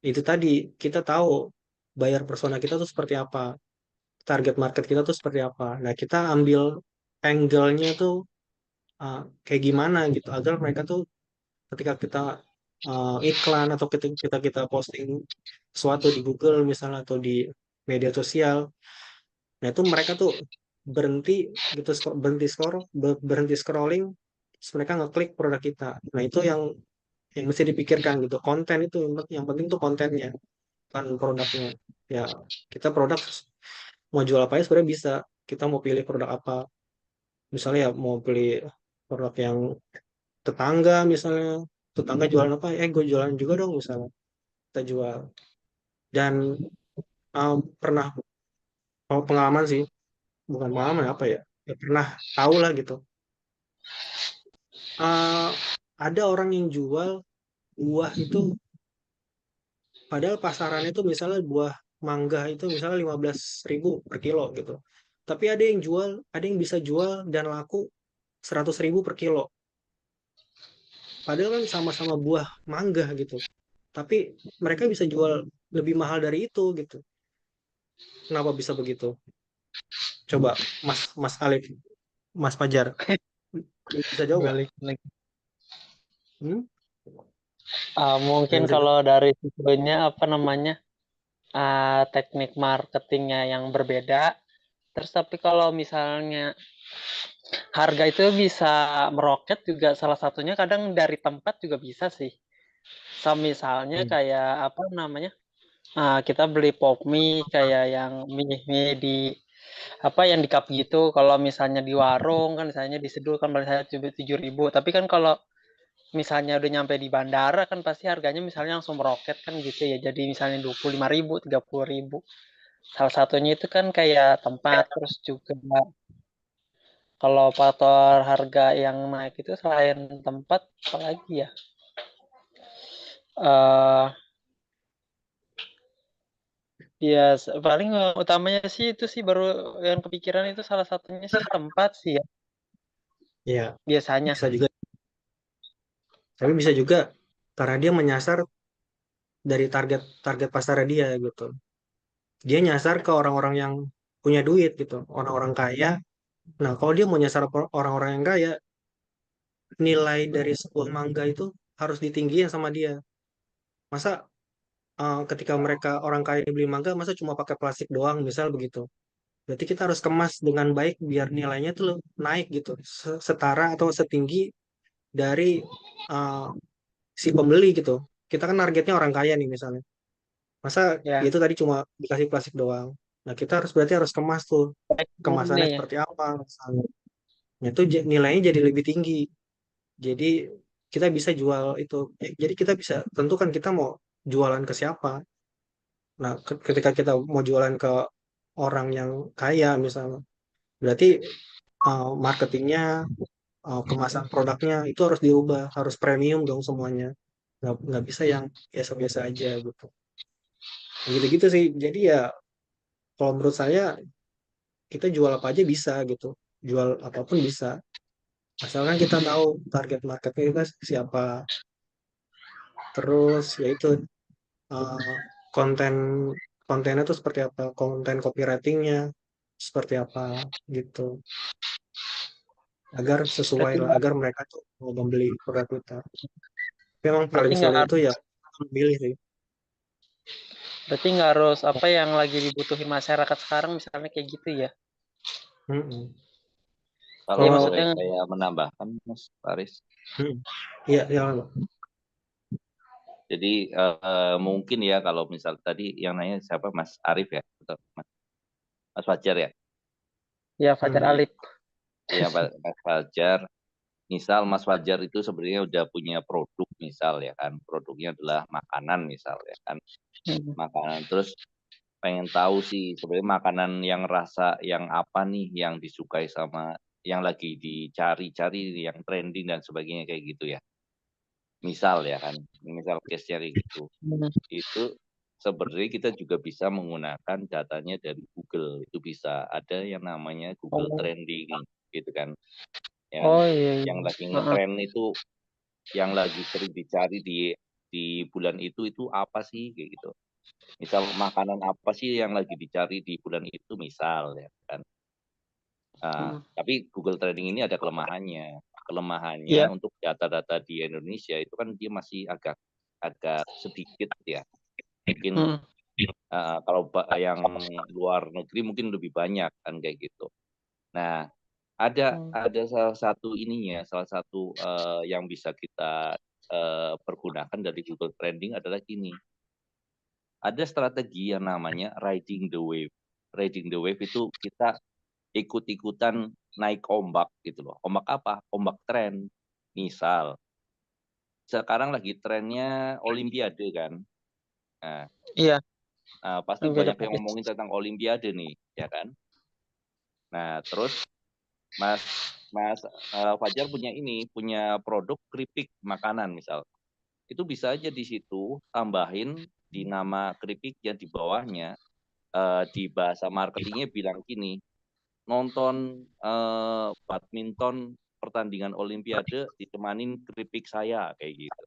itu tadi kita tahu buyer persona kita tuh seperti apa, target market kita tuh seperti apa. Nah kita ambil angle-nya tuh kayak gimana gitu agar mereka tuh ketika kita iklan atau kita posting sesuatu di Google misalnya atau di media sosial. Nah, itu mereka tuh berhenti gitu berhenti scrolling terus mereka ngeklik produk kita. Nah, itu yang mesti dipikirkan gitu. Konten itu yang penting tuh kontennya, bukan produknya. Ya, kita produk mau jual apa ya sebenarnya bisa. Kita mau pilih produk apa. Misalnya ya mau pilih produk yang tetangga misalnya. Tetangga jualan apa? Gue jualan juga dong misalnya. Kita jual. Dan pernah pengalaman sih, bukan pengalaman apa ya? Ya pernah tahu lah gitu. eh, ada orang yang jual buah itu padahal pasarannya itu misalnya buah mangga itu misalnya 15.000 per kilo gitu. Tapi ada yang bisa jual dan laku 100.000 per kilo. Padahal kan sama-sama buah mangga gitu. Tapi mereka bisa jual lebih mahal dari itu gitu. Kenapa bisa begitu? Coba Mas Alif, Mas Fajar, bisa jawab nggak? Balik lagi. Hmm? Mungkin Bisa kalau dari situnya apa namanya teknik marketingnya yang berbeda. Terus tapi kalau misalnya harga itu bisa meroket juga salah satunya kadang dari tempat juga bisa sih. Misalnya kayak apa namanya kita beli pop mie kayak yang mie di apa yang di cup gitu. Kalau misalnya di warung kan misalnya diseduh kan paling saya 7.000. Tapi kan kalau misalnya udah nyampe di bandara kan pasti harganya misalnya langsung meroket kan gitu ya. Jadi misalnya 25.000, 30.000. Salah satunya itu kan kayak tempat terus juga kalau faktor harga yang naik itu selain tempat apalagi ya? eh ya paling utamanya sih itu sih baru yang kepikiran itu salah satunya sih tempat sih ya Ya, biasanya. bisa juga. Tapi bisa juga karena dia menyasar dari target target pasar dia gitu. Dia nyasar ke orang-orang yang punya duit gitu, orang-orang kaya. Nah, kalau dia mau nyasar orang-orang yang kaya, nilai dari sebuah mangga itu harus ditinggiin sama dia. Masa ketika mereka orang kaya ini beli mangga, masa cuma pakai plastik doang, misal begitu. Berarti kita harus kemas dengan baik biar nilainya tuh naik gitu, setara atau setinggi dari uh, si pembeli gitu. Kita kan targetnya orang kaya nih misalnya. Masa Ya itu tadi cuma dikasih plastik doang. Nah, kita berarti harus kemas tuh. ini Kemasannya ya seperti apa misalnya. Nah, itu nilainya jadi lebih tinggi. Jadi kita bisa jual itu. Jadi kita bisa tentukan kita mau jualan ke siapa. Nah, ketika kita mau jualan ke orang yang kaya misalnya, berarti marketingnya, kemasan produknya itu harus diubah, harus premium dong semuanya. Nggak bisa yang biasa-biasa aja gitu. Gitu-gitu sih. Jadi ya kalau menurut saya kita jual apa aja bisa gitu. Jual apapun bisa. Asalkan kita tahu target marketnya kita siapa. Terus yaitu eh, konten kontennya tuh seperti apa, konten copywritingnya seperti apa gitu. Agar sesuai Berarti lah, agar mereka tuh mau membeli produk kita. Memang berarti paling nggak sulit itu harus ya memilih sih. berarti nggak harus apa yang lagi dibutuhin masyarakat sekarang misalnya kayak gitu ya. Mm-mm. Kalau Ya Kalau boleh maksudnya saya menambahkan, Mas Faris. iya ya Pak. Jadi mungkin ya kalau misal tadi yang nanya siapa, Mas Arif ya, atau Mas Fajar ya? ya Fajar Hmm. Alip. Ya, Mas Fajar. Misal Mas Fajar itu sebenarnya udah punya produk misal ya kan, produknya adalah makanan misal ya kan, Hmm. makanan. Terus pengen tahu sih sebenarnya makanan yang rasa yang apa nih yang disukai sama yang lagi dicari-cari, yang trending dan sebagainya kayak gitu ya. Misal ya kan, misal case-nya kayak gitu. Hmm. Itu sebenarnya kita juga bisa menggunakan datanya dari Google. Itu bisa ada yang namanya Google Oh, Trending gitu kan. Ya kan? oh iya iya. Yang lagi Heeh. ngetren itu, yang lagi sering dicari di bulan itu apa sih kayak gitu. Misal makanan apa sih yang lagi dicari di bulan itu misal ya kan. Hmm. Tapi Google Trending ini ada kelemahannya. Kelemahannya Iya. untuk data-data di Indonesia itu kan dia masih agak agak sedikit ya. Mungkin Hmm. kalau yang luar negeri mungkin lebih banyak kan kayak gitu. Nah, Hmm. ada salah satu ininya, salah satu yang bisa kita pergunakan dari Google Trending adalah gini. Ada strategi yang namanya riding the wave. Riding the wave itu kita ikut-ikutan naik ombak gitu loh. Ombak apa? Ombak tren. Misal, sekarang lagi trennya Olimpiade kan. Nah, Iya, pasti Olimpiade banyak yang Paris. ngomongin tentang Olimpiade nih, ya kan? Nah, terus Mas Mas Fajar punya produk keripik makanan misal. Itu bisa aja di situ tambahin di nama keripiknya di bawahnya, di bahasa marketingnya bilang gini, nonton badminton pertandingan Olimpiade ditemanin keripik saya kayak gitu,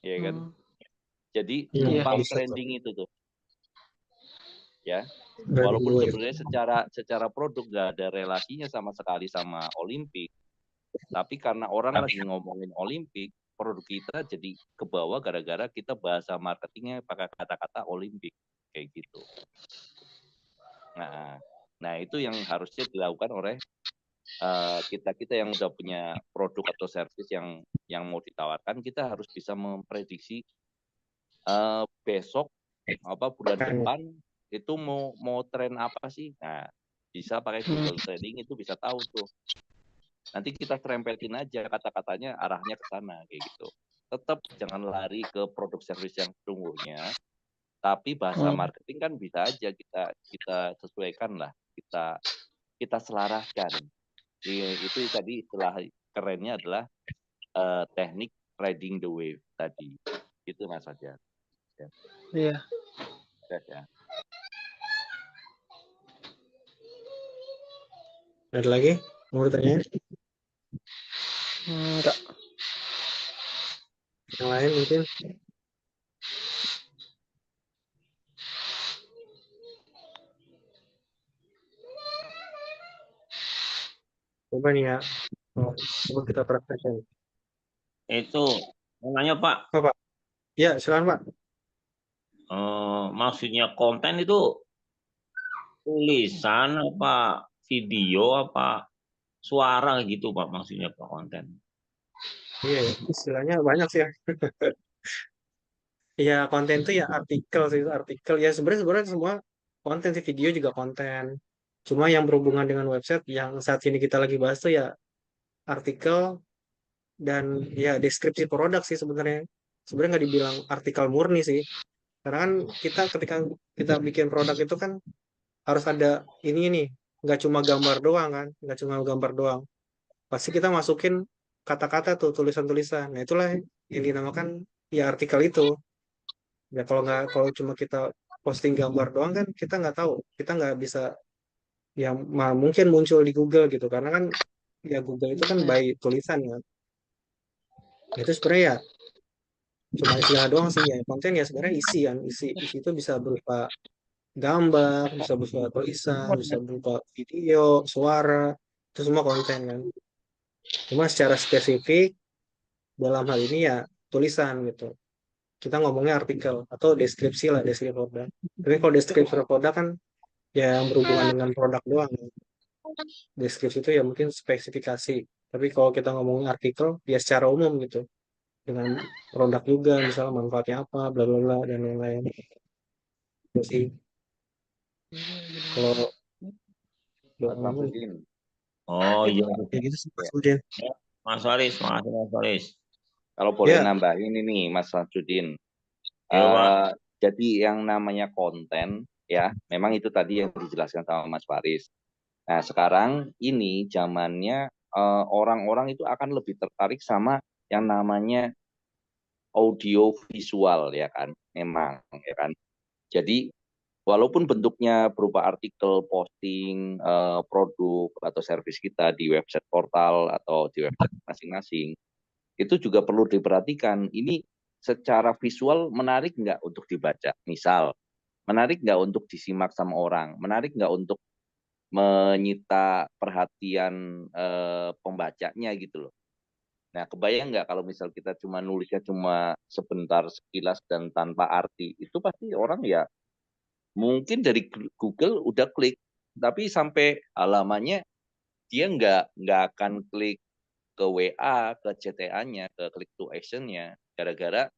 ya kan? Hmm. Jadi Iya, Iya. numpang bisa tuh. trending itu tuh, ya. Riding the Walaupun wave. sebenarnya secara produk nggak ada relasinya sama sekali sama Olimpik, tapi karena orang lagi ngomongin Olimpik, produk kita jadi ke bawah gara-gara kita bahasa marketingnya pakai kata-kata Olimpik kayak gitu. Nah itu yang harusnya dilakukan oleh kita yang udah punya produk atau service yang mau ditawarkan. Kita harus bisa memprediksi besok bulan Kan. depan itu mau tren apa sih. Nah bisa pakai Hmm. Google Trending, itu bisa tahu tuh. Nanti kita serempetin aja kata-katanya arahnya ke sana kayak gitu. Tetap jangan lari ke produk service yang sesungguhnya, tapi bahasa Hmm. marketing kan bisa aja kita sesuaikan lah, kita selaraskan. Itu tadi istilah kerennya adalah teknik riding the wave tadi. Itu Mas Fajar. Ya. Iya. Ya. Ada lagi mau bertanya? Enggak. Yang lain mungkin? Coba nih ya. Coba kita praktekkan. Itu namanya Pak, Oh, Pak. Ya, silakan Pak. maksudnya konten itu tulisan apa video apa suara gitu Pak, maksudnya Pak konten. Iya, istilahnya banyak sih ya. Ya, konten itu ya artikel sih, artikel. Ya sebenarnya semua konten sih, video juga konten. Cuma yang berhubungan dengan website yang saat ini kita lagi bahas tuh ya artikel dan ya deskripsi produk sih sebenarnya. Sebenarnya nggak dibilang artikel murni sih. Karena kan kita ketika kita bikin produk itu kan harus ada ini nih, nggak cuma gambar doang kan, nggak cuma gambar doang. Pasti kita masukin kata-kata tuh, tulisan-tulisan. Nah itulah yang dinamakan ya artikel itu. Ya kalau cuma kita posting gambar doang kan kita nggak tahu, kita nggak bisa ya mungkin muncul di Google gitu karena kan ya Google itu kan by tulisan kan. Nah, itu sebenarnya ya cuma istilah doang sih ya. Konten ya sebenarnya isi kan, isi itu bisa berupa gambar, bisa berupa tulisan, bisa berupa video, suara, itu semua konten kan. Cuma secara spesifik dalam hal ini ya tulisan gitu. Kita ngomongnya artikel atau deskripsi lah, deskripsi produk. Tapi kalau deskripsi produk kan ya yang berhubungan dengan produk doang. Deskripsi itu ya mungkin spesifikasi. Tapi kalau kita ngomongin artikel ya secara umum gitu. Dengan produk juga, misalnya manfaatnya apa, bla bla bla dan lain-lain. Itu sih kalau Mas Samsudin. Oh iya. ya gitu sih Mas Ya. Udin. Mas Faris, makasih Mas Faris. Kalau boleh Ya, nambahin ini Mas Samsudin. Iya Pak. Jadi yang namanya konten ya, memang itu tadi yang dijelaskan sama Mas Faris. Nah, sekarang ini zamannya orang-orang itu akan lebih tertarik sama yang namanya audio visual ya kan, memang ya kan. Jadi walaupun bentuknya berupa artikel, posting produk atau service kita di website portal atau di website masing-masing, itu juga perlu diperhatikan. Ini secara visual menarik nggak untuk dibaca? Misal, menarik nggak untuk disimak sama orang? Menarik nggak untuk menyita perhatian pembacanya gitu loh. Nah, kebayang nggak kalau misal kita cuma nulisnya cuma sebentar, sekilas, dan tanpa arti, itu pasti orang ya mungkin dari Google udah klik, tapi sampai halamannya dia nggak akan klik ke WA, ke CTA-nya, ke click to action-nya, gara-gara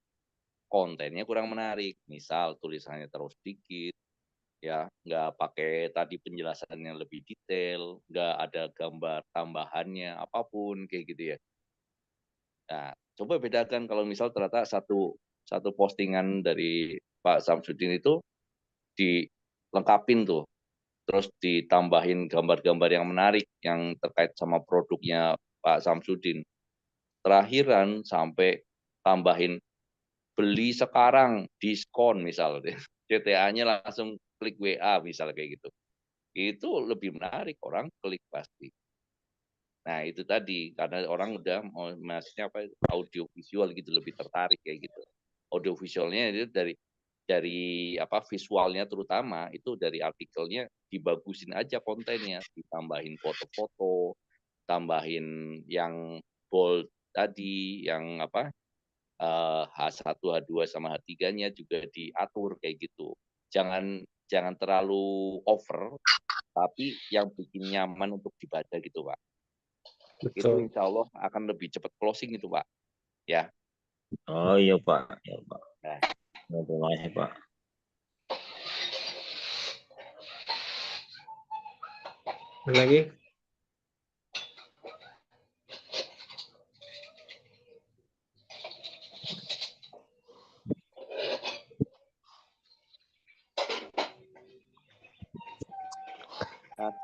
kontennya kurang menarik. Misal tulisannya terlalu sedikit, ya nggak pakai tadi penjelasannya lebih detail, nggak ada gambar tambahannya, apapun kayak gitu ya. Nah, coba bedakan kalau misal ternyata satu postingan dari Pak Samsudin itu dilengkapin tuh, terus ditambahin gambar-gambar yang menarik yang terkait sama produknya Pak Samsudin. Terakhiran sampai tambahin beli sekarang diskon misalnya, CTA-nya langsung klik WA misal kayak gitu. Itu lebih menarik, orang klik pasti. Nah itu tadi karena orang udah mau maksudnya apa, audio visual gitu, lebih tertarik kayak gitu. Audio visualnya itu dari apa, visualnya terutama itu dari artikelnya dibagusin aja kontennya, ditambahin foto-foto, tambahin yang bold tadi, yang apa H1, H2 sama H3-nya juga diatur kayak gitu. Jangan jangan terlalu over, tapi yang bikin nyaman untuk dibaca gitu, Pak. Itu betul. insya Allah akan lebih cepat closing itu, Pak. Ya. Oh iya Pak. Ya Pak. Nah, Terima kasih Pak. Ada lagi?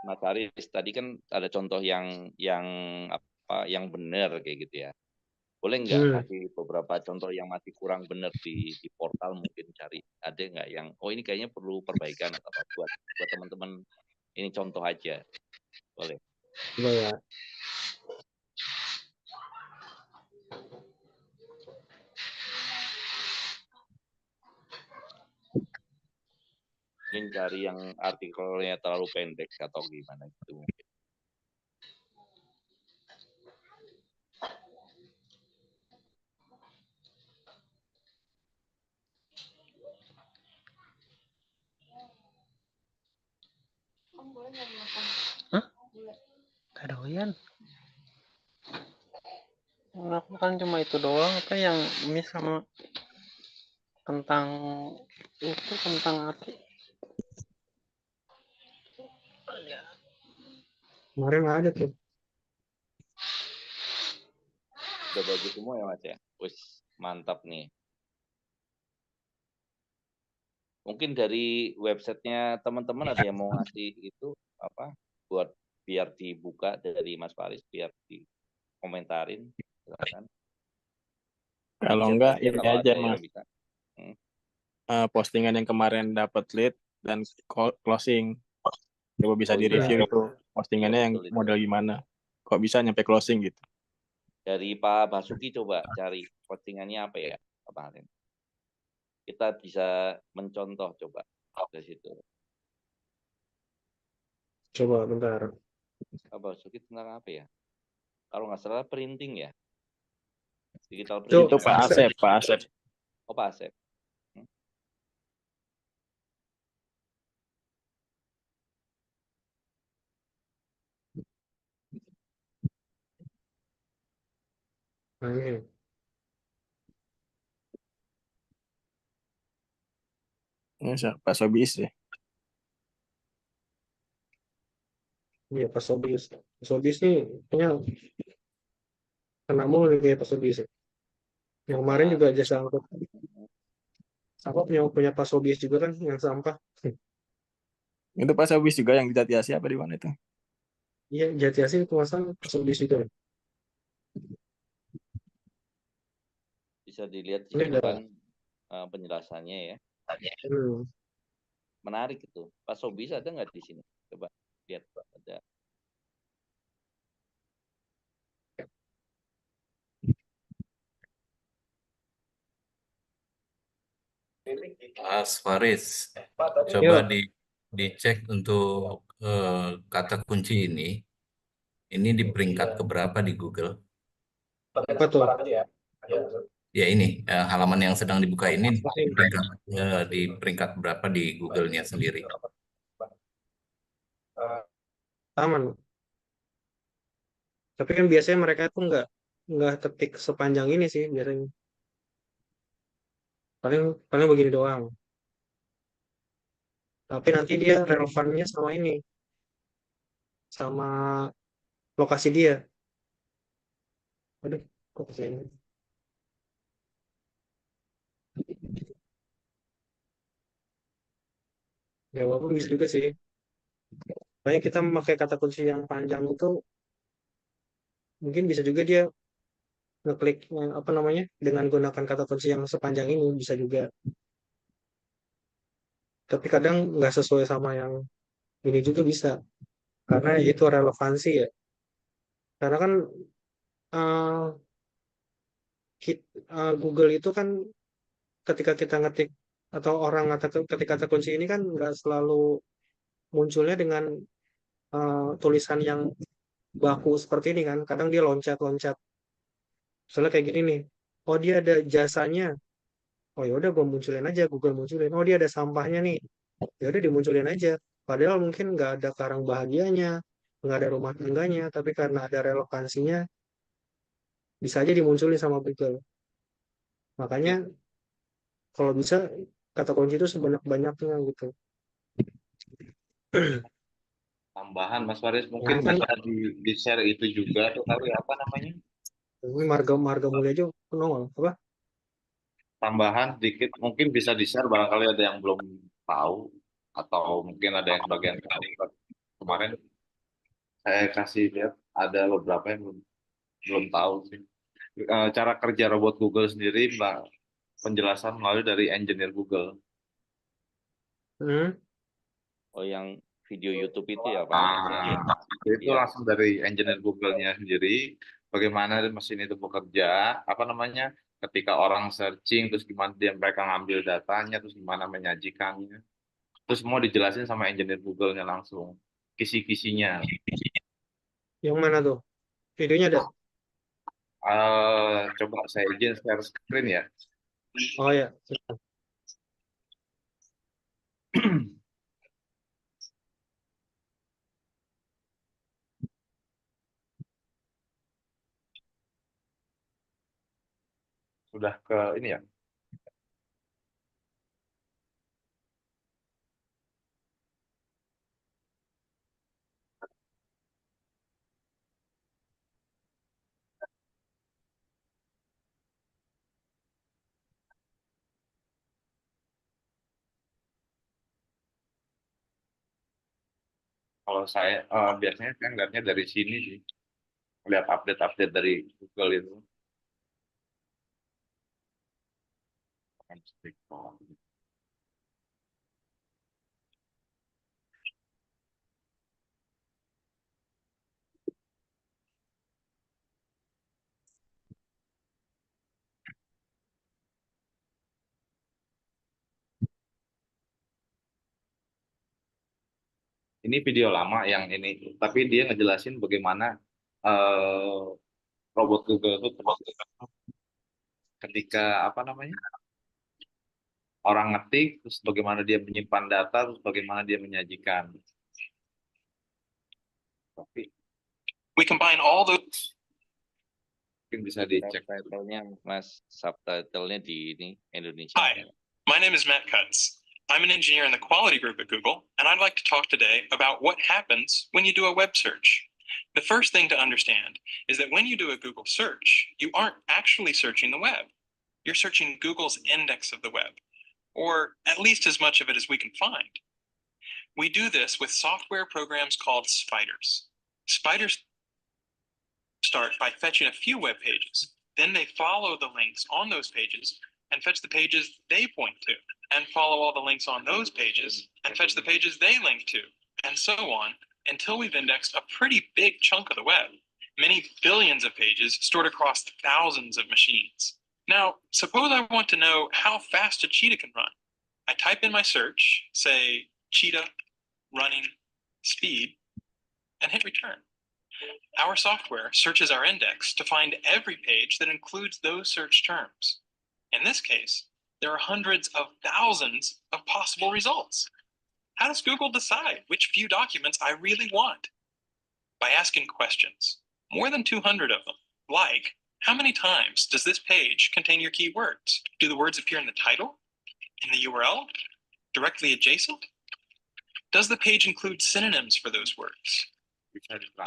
Mas Aris, tadi kan ada contoh yang apa yang benar kayak gitu ya. Boleh nggak kasih beberapa contoh yang masih kurang benar di portal, mungkin cari ada nggak yang ini kayaknya perlu perbaikan atau apa, buat teman-teman, ini contoh aja. Boleh. Coba ya. Mungkin cari yang artikelnya terlalu pendek atau gimana gitu mungkin. Hah? Gak doyan. Aku kan cuma itu doang, apa yang ini sama tentang itu, tentang arti. Kemarin nggak ada tuh. Udah bagus semua ya Mas ya. Wis mantap nih. Mungkin dari websitenya teman-teman ada yang mau ngasih itu apa buat biar dibuka dari Mas Faris biar dikomentarin. Silakan. Kalau Di chat enggak, aja ini kalau aja ada yang Mas. bisa. Hmm. Postingan yang kemarin dapat lead dan closing. Coba bisa Oh iya, direview itu iya postingannya yang betul itu. model gimana. Kok bisa nyampe closing gitu. Dari Pak Basuki coba cari postingannya apa ya kemarin. Kita bisa mencontoh coba dari situ. Coba bentar. Pak Basuki tentang apa ya? Kalau nggak salah printing ya, digital Itu Itu printing. Pak Asep, Pak Asep. Oh Pak Asep. Hmm. Nah, ini. Ini Pak Sobis ya. Iya, Pak Sobis. Pak Sobis nih punya kena mulu nih kayak Pak Sobis. Yang kemarin Nah, juga jasa angkut. Apa punya Pak Sobis juga kan yang sampah. Itu Pak Sobis juga yang di Jati Asih apa di mana itu? Iya, Jati Asih itu masalah Pak Sobis juga. bisa dilihat di Ini situ ada. kan penjelasannya ya. Hmm. Menarik itu. Pak Sobis ada nggak di sini? Coba lihat ada. Mas Faris, coba Iya, dicek untuk kata kunci ini. Ini di peringkat keberapa di Google? apa tuh? Ya ini halaman yang sedang dibuka ini di peringkat berapa di Google-nya sendiri? Aman. Tapi kan biasanya mereka tuh nggak ketik sepanjang ini sih biasanya. Paling paling begini doang. Tapi nanti dia relevannya sama ini, sama lokasi dia. Aduh, kok kesini? Ya walaupun bisa juga sih. Makanya kita memakai kata kunci yang panjang itu mungkin bisa juga dia ngeklik apa namanya dengan gunakan kata kunci yang sepanjang ini bisa juga. Tapi kadang nggak sesuai sama yang ini juga bisa karena itu relevansi ya. Karena kan eh, Google itu kan ketika kita ngetik atau orang ketik kata kunci ini kan nggak selalu munculnya dengan tulisan yang baku seperti ini kan. Kadang dia loncat-loncat. Misalnya kayak gini nih. Oh dia ada jasanya. Oh ya udah gue munculin aja, Google munculin. Oh dia ada sampahnya nih. Ya udah dimunculin aja. Padahal mungkin nggak ada karang bahagianya, nggak ada rumah tangganya, tapi karena ada relevansinya, bisa aja dimunculin sama Google. Makanya kalau bisa kata kunci itu sebanyak-banyaknya gitu. Tambahan Mas Faris Nah, mungkin kan bisa di share itu juga tuh kali apa namanya? ini marga marga mulia aja nongol apa? Tambahan sedikit mungkin bisa di share barangkali ada yang belum tahu atau mungkin ada yang bagian tahu. Kemarin saya kasih lihat ada beberapa yang belum tahu sih. Cara kerja robot Google sendiri Mbak penjelasan melalui dari engineer Google. Hmm. Oh yang video YouTube itu ya Pak Faris ya. Itu Iya. langsung dari engineer Google-nya sendiri, bagaimana mesin itu bekerja, apa namanya, ketika orang searching, terus gimana dia mereka ngambil datanya, terus gimana menyajikannya. Terus semua dijelasin sama engineer Google-nya langsung, kisi-kisinya. Yang mana tuh? Videonya ada? Coba saya izin share screen ya. Oh ya. Sudah ke ini ya. Kalau saya biasanya kan lihatnya dari sini sih, lihat update-update dari Google itu. Ini video lama yang ini, tapi dia ngejelasin bagaimana eh, robot Google itu ketika apa namanya orang ngetik, terus bagaimana dia menyimpan data, terus bagaimana dia menyajikan. Tapi We combine all those. mungkin bisa dicek. Subtitlenya, Mas, subtitlenya di ini Indonesia. Hi, my name is Matt Cutts. I'm an engineer in the quality group at Google, and I'd like to talk today about what happens when you do a web search. The first thing to understand is that when you do a Google search, you aren't actually searching the web. You're searching Google's index of the web, or at least as much of it as we can find. We do this with software programs called spiders. Spiders start by fetching a few web pages. Then they follow the links on those pages and fetch the pages they point to, and follow all the links on those pages and fetch the pages they link to, and so on, until we've indexed a pretty big chunk of the web, many billions of pages stored across thousands of machines. Now, suppose I want to know how fast a cheetah can run. I type in my search, say cheetah running speed, and hit return. Our software searches our index to find every page that includes those search terms. In this case, there are hundreds of thousands of possible results. How does Google decide which view documents I really want? By asking questions, more than 200 of them, like, how many times does this page contain your keywords? Do the words appear in the title, in the URL, directly adjacent? Does the page include synonyms for those words?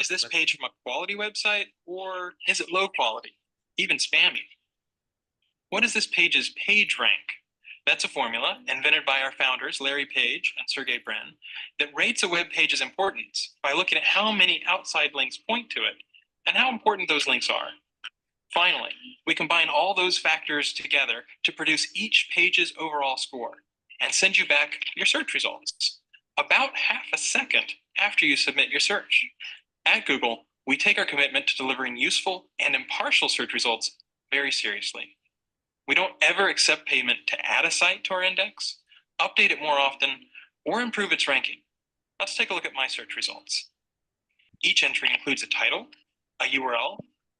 Is this page from a quality website, or is it low quality, even spammy? What is this page's page rank? That's a formula invented by our founders, Larry Page and Sergey Brin, that rates a web page's importance by looking at how many outside links point to it and how important those links are. Finally, we combine all those factors together to produce each page's overall score and send you back your search results about half a second after you submit your search. At Google, we take our commitment to delivering useful and impartial search results very seriously. We don't ever accept payment to add a site to our index, update it more often, or improve its ranking. Let's take a look at my search results. Each entry includes a title, a URL,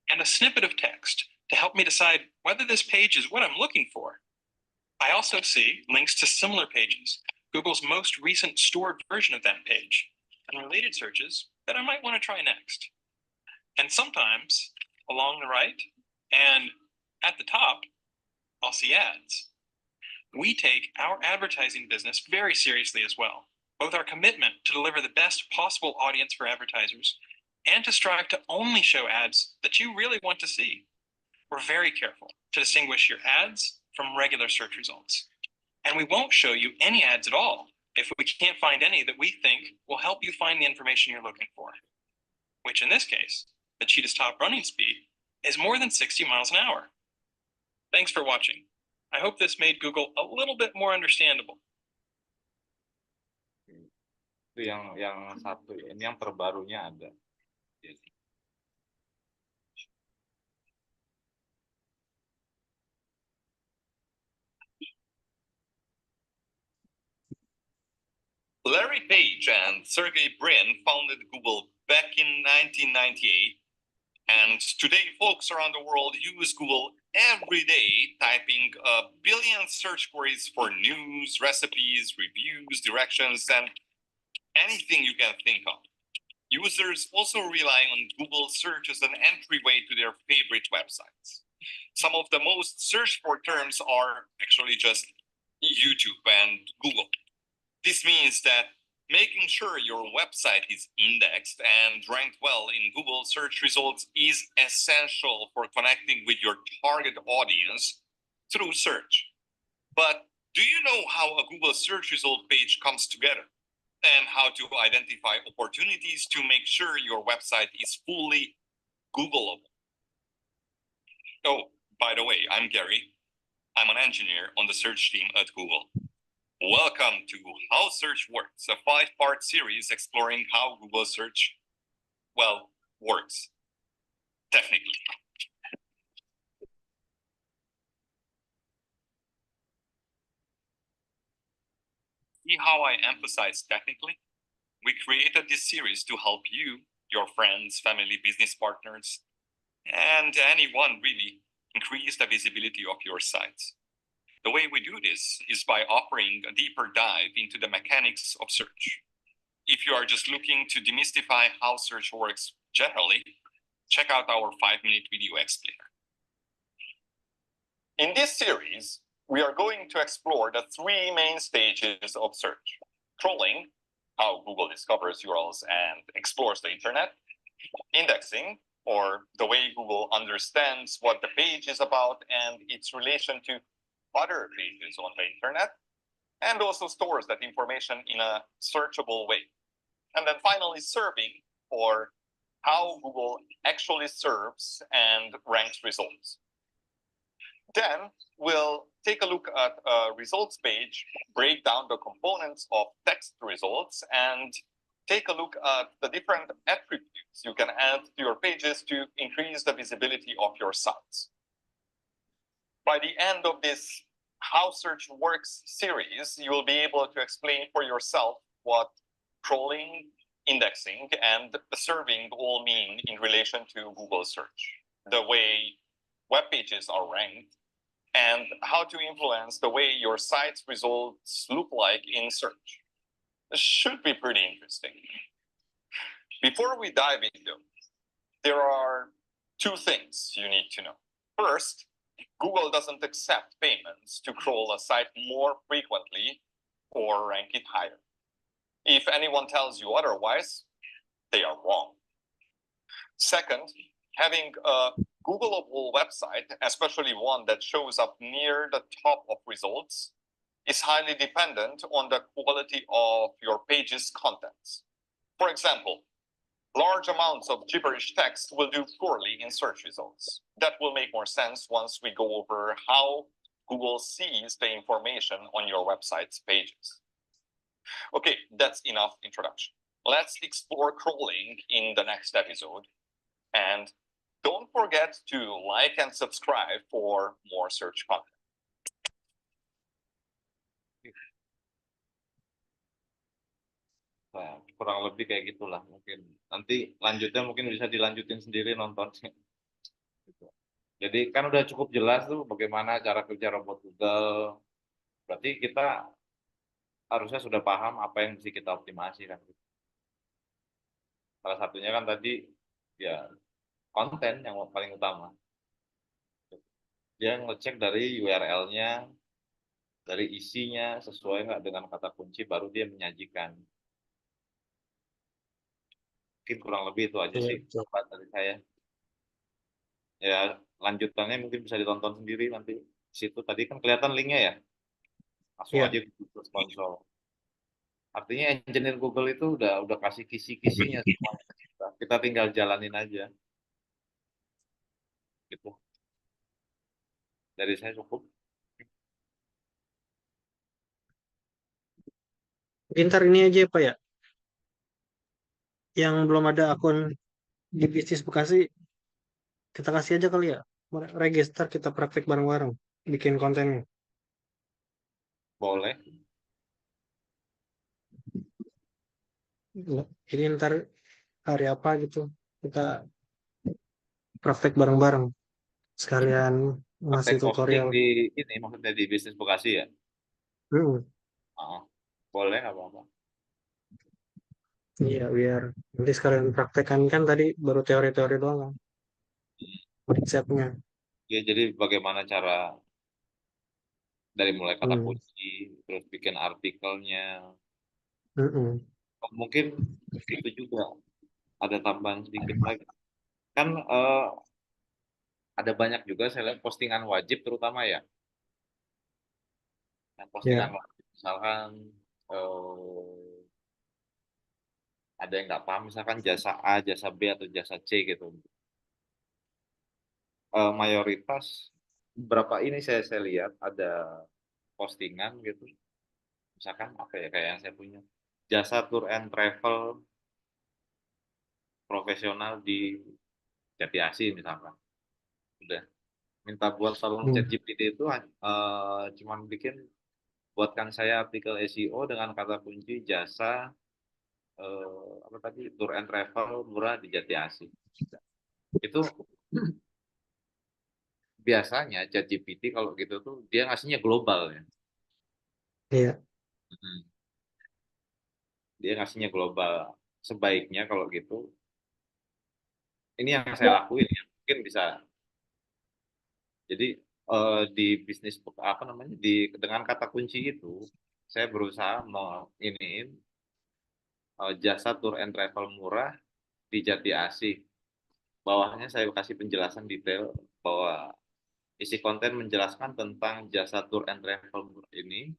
and a snippet of text to help me decide whether this page is what I'm looking for. I also see links to similar pages, Google's most recent stored version of that page, and related searches that I might want to try next. And sometimes, along the right and at the top, I'll see ads. We take our advertising business very seriously as well, both our commitment to deliver the best possible audience for advertisers and to strive to only show ads that you really want to see. We're very careful to distinguish your ads from regular search results. And we won't show you any ads at all if we can't find any that we think will help you find the information you're looking for, which in this case, the cheetah's top running speed is more than 60 miles an hour. Thanks for watching. I hope this made Google a little bit more understandable. Itu yang satu, ini yang terbarunya ada. Larry Page and Sergey Brin founded Google back in 1998, and today folks around the world use Google every day, typing a billion search queries for news, recipes, reviews, directions, and anything you can think of. Users also rely on Google search as an entryway to their favorite websites. Some of the most searched for terms are actually just YouTube and Google. This means that making sure your website is indexed and ranked well in Google search results is essential for connecting with your target audience through search. But do you know how a Google search result page comes together? and how to identify opportunities to make sure your website is fully Googleable. Oh, by the way, I'm Gary. I'm an engineer on the search team at Google. Welcome to How Search Works, a 5-part series exploring how Google search, well, works, technically. See how I emphasize technically? We created this series to help you, your friends, family, business partners, and anyone really increase the visibility of your sites. The way we do this is by offering a deeper dive into the mechanics of search. If you are just looking to demystify how search works generally, check out our 5-minute video explainer. In this series, we are going to explore the 3 main stages of search: crawling, how Google discovers URLs and explores the internet; indexing, or the way Google understands what the page is about and its relation to other pages on the internet, and also stores that information in a searchable way. And then finally, serving, or how Google actually serves and ranks results. Then we'll take a look at a results page, break down the components of text results, and take a look at the different attributes you can add to your pages to increase the visibility of your sites. By the end of this How Search Works series, you will be able to explain for yourself what crawling, indexing, and serving all mean in relation to Google search, the way web pages are ranked, and how to influence the way your site's results look like in search. This should be pretty interesting. Before we dive into it, there are 2 things you need to know. First, Google doesn't accept payments to crawl a site more frequently or rank it higher. If anyone tells you otherwise, they are wrong. Second, having a Googleable website, especially one that shows up near the top of results, is highly dependent on the quality of your page's contents. For example, large amounts of gibberish text will do poorly in search results. That will make more sense once we go over how Google sees the information on your website's pages. Okay, that's enough introduction. Let's explore crawling in the next episode. And don't forget to like and subscribe for more search content. Nah, kurang lebih kayak gitulah mungkin. Nanti lanjutnya mungkin bisa dilanjutin sendiri nontonnya. Gitu. Jadi kan udah cukup jelas tuh bagaimana cara kerja robot Google. Berarti kita harusnya sudah paham apa yang mesti kita optimasi kan. Salah satunya kan tadi ya konten yang paling utama. Dia ngecek dari URL-nya, dari isinya sesuai nggak dengan kata kunci, baru dia menyajikan. Mungkin kurang lebih itu aja sih dari saya. Ya lanjutannya mungkin bisa ditonton sendiri nanti. Di situ tadi kan kelihatan linknya ya. Langsung aja ke Google Console. Artinya engineer Google itu udah kasih kisi-kisinya semuanya. Kita tinggal jalanin aja. Gitu. Dari saya cukup. Pintar ini aja Pak ya. Yang belum ada akun di Bisnis Bekasi, kita kasih aja kali ya. Register, kita praktek bareng-bareng. Bikin kontennya. Boleh. Jadi ntar hari apa gitu, kita praktek bareng-bareng. Sekalian ngasih tutorial. Di ini maksudnya di Bisnis Bekasi ya? Boleh nggak apa-apa. Iya, biar nanti sekalian praktekkan, kan tadi baru teori-teori doang kan. Konsepnya. Ya, jadi bagaimana cara dari mulai kata kunci, terus bikin artikelnya. Mungkin itu juga ada tambahan sedikit lagi. Kan ada banyak juga saya lihat postingan wajib terutama ya. Yang postingan wajib, misalkan ada yang nggak paham misalkan jasa A, jasa B atau jasa C gitu. Mayoritas berapa ini saya lihat ada postingan gitu. Misalkan apa ya kayak yang saya punya jasa tour and travel profesional di Jati Asih misalkan. Udah minta buat tolong ChatGPT itu cuman buatkan saya artikel SEO dengan kata kunci jasa apa tadi tour and travel murah di Jati Asih. Itu biasanya ChatGPT kalau gitu tuh dia ngasihnya global ya. Iya. Dia ngasihnya global. Sebaiknya kalau gitu ini yang saya lakuin ya mungkin bisa. Jadi di bisnis apa namanya dengan kata kunci itu saya berusaha mau iniin jasa tour and travel murah di Jati Asih. Bawahnya saya kasih penjelasan detail bahwa isi konten menjelaskan tentang jasa tour and travel murah ini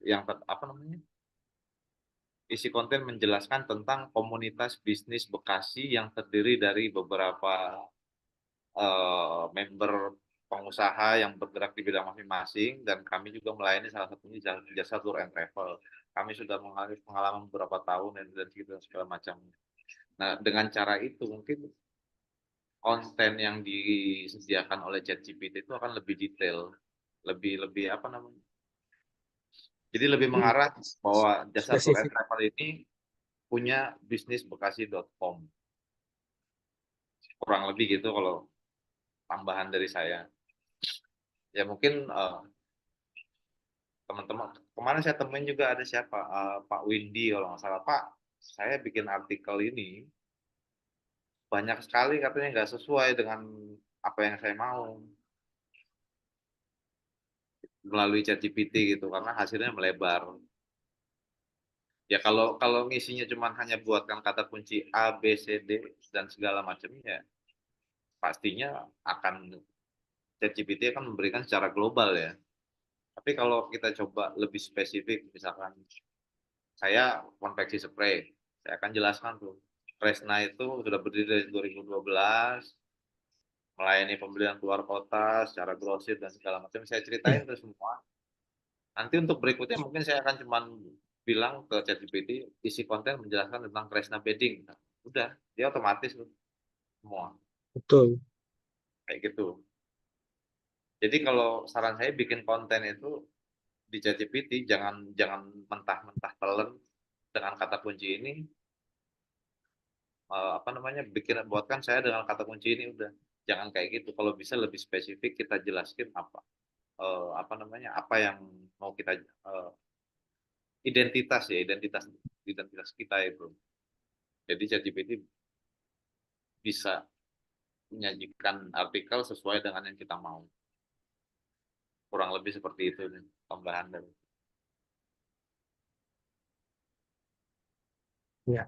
yang apa namanya? Isi konten menjelaskan tentang komunitas bisnis Bekasi yang terdiri dari beberapa member pengusaha yang bergerak di bidang masing-masing dan kami juga melayani salah satunya jasa tour and travel. Kami sudah mengalami pengalaman beberapa tahun dan gitu segala macam. Nah, dengan cara itu mungkin konten yang disediakan oleh ChatGPT itu akan lebih detail, lebih apa namanya? Jadi lebih mengarah bahwa jasa tour and travel ini punya bisnisbekasi.com. Kurang lebih gitu kalau tambahan dari saya. Ya mungkin teman-teman kemarin saya temuin juga ada siapa Pak Windy kalau nggak salah. Pak, saya bikin artikel ini banyak sekali katanya nggak sesuai dengan apa yang saya mau melalui ChatGPT gitu karena hasilnya melebar. Ya kalau ngisinya cuma hanya buatkan kata kunci A, B, C, D dan segala macamnya, pastinya akan ChatGPT akan memberikan secara global ya. Tapi kalau kita coba lebih spesifik, misalkan saya konveksi spray, saya akan jelaskan tuh. Kresna itu sudah berdiri dari 2012, melayani pembelian keluar kota, secara grosir dan segala macam. Saya ceritain itu semua. Nanti untuk berikutnya mungkin saya akan cuman bilang ke ChatGPT, isi konten menjelaskan tentang Kresna bedding. Nah, udah, dia otomatis tuh semua. Betul. Kayak gitu. Jadi kalau saran saya bikin konten itu di ChatGPT jangan mentah-mentah telan dengan kata kunci ini apa namanya buatkan saya dengan kata kunci ini udah jangan kayak gitu kalau bisa lebih spesifik kita jelaskan apa namanya apa yang mau kita identitas kita itu jadi ChatGPT bisa menyajikan artikel sesuai dengan yang kita mau kurang lebih seperti itu nih, tambahan dari Ya.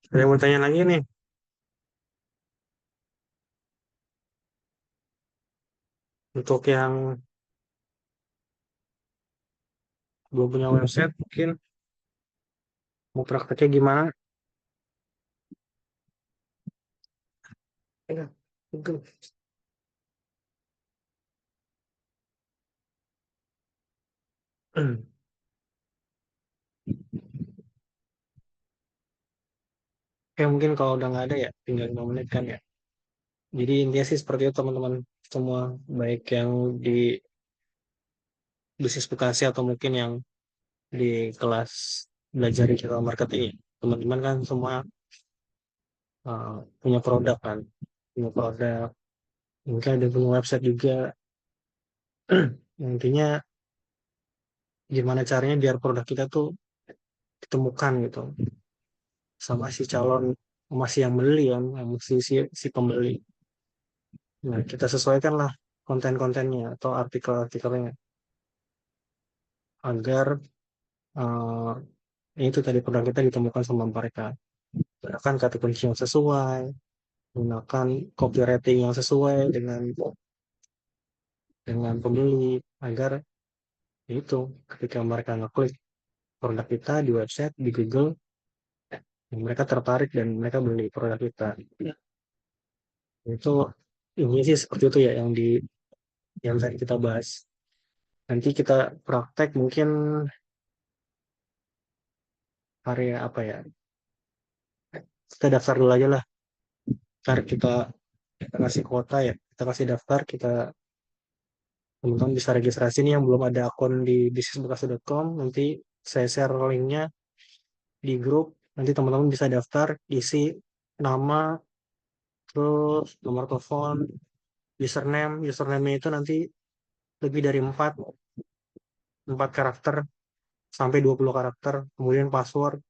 Ada yang mau tanya lagi nih? Untuk yang belum punya website, mungkin mau prakteknya gimana? Ya, mungkin. Oke, mungkin kalau udah nggak ada ya, tinggal 5 menit kan ya. Jadi intinya sih seperti itu teman-teman semua, baik yang di bisnis Bekasi atau mungkin yang di kelas belajar digital marketing. Teman-teman kan semua punya produk kan, punya produk, mungkin ada punya website juga. Intinya gimana caranya biar produk kita tuh ditemukan gitu sama si calon, masih yang beli kan, si pembeli. Nah, kita sesuaikan lah konten-kontennya atau artikel-artikelnya agar eh, itu tadi produk kita ditemukan sama mereka. Gunakan kata kunci yang sesuai, gunakan copywriting yang sesuai dengan pembeli agar Itu ketika mereka ngeklik produk kita di website, di Google, mereka tertarik dan mereka beli produk kita. Itu ini sih seperti itu ya yang tadi kita bahas. Nanti kita praktek mungkin hari apa ya? Kita daftar dulu aja lah. Ntar kita kasih kuota ya. Kita kasih daftar, teman-teman bisa registrasi nih yang belum ada akun di bisnisbekasi.com. Nanti saya share linknya di grup. Nanti teman-teman bisa daftar, isi nama, terus nomor telepon, username. Username itu nanti lebih dari 4 karakter sampai 20 karakter. Kemudian password.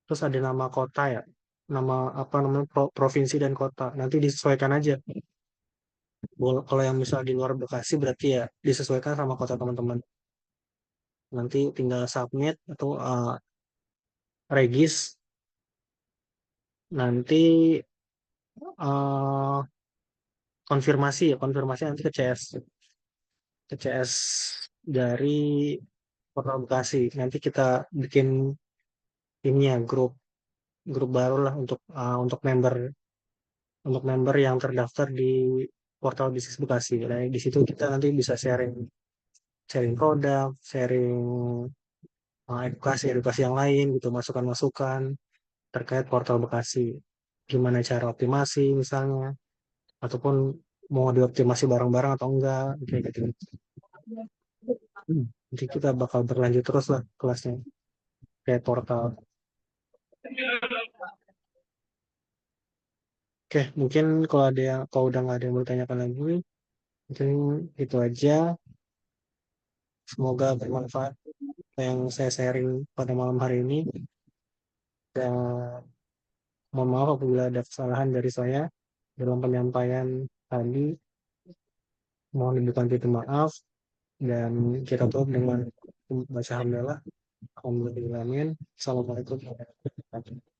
Terus ada nama kota ya. Nama apa namanya provinsi dan kota. Nanti disesuaikan aja. Kalau yang misal di luar Bekasi berarti ya disesuaikan sama kota teman-teman. Nanti tinggal submit atau regis. Nanti uh, konfirmasi nanti ke CS dari Kota Bekasi. Nanti kita bikin ini ya grup baru lah untuk member yang terdaftar di portal bisnis Bekasi. Nah, di situ kita nanti bisa sharing sharing produk, sharing edukasi yang lain gitu, masukan-masukan terkait portal Bekasi. Gimana cara optimasi misalnya, ataupun mau dioptimasi bareng-bareng atau enggak, kayak gitu. Nanti kita bakal berlanjut terus lah kelasnya, kayak portal. Oke, mungkin kalau udah nggak ada yang mau ditanyakan lagi, mungkin itu aja. Semoga bermanfaat yang saya sharing pada malam hari ini. Dan mohon maaf apabila ada kesalahan dari saya dalam penyampaian tadi. Mohon dibukakan pintu maaf. Dan kita tutup dengan baca hamdalah. Alhamdulillahirrahmanirrahim. Assalamualaikum warahmatullahi wabarakatuh.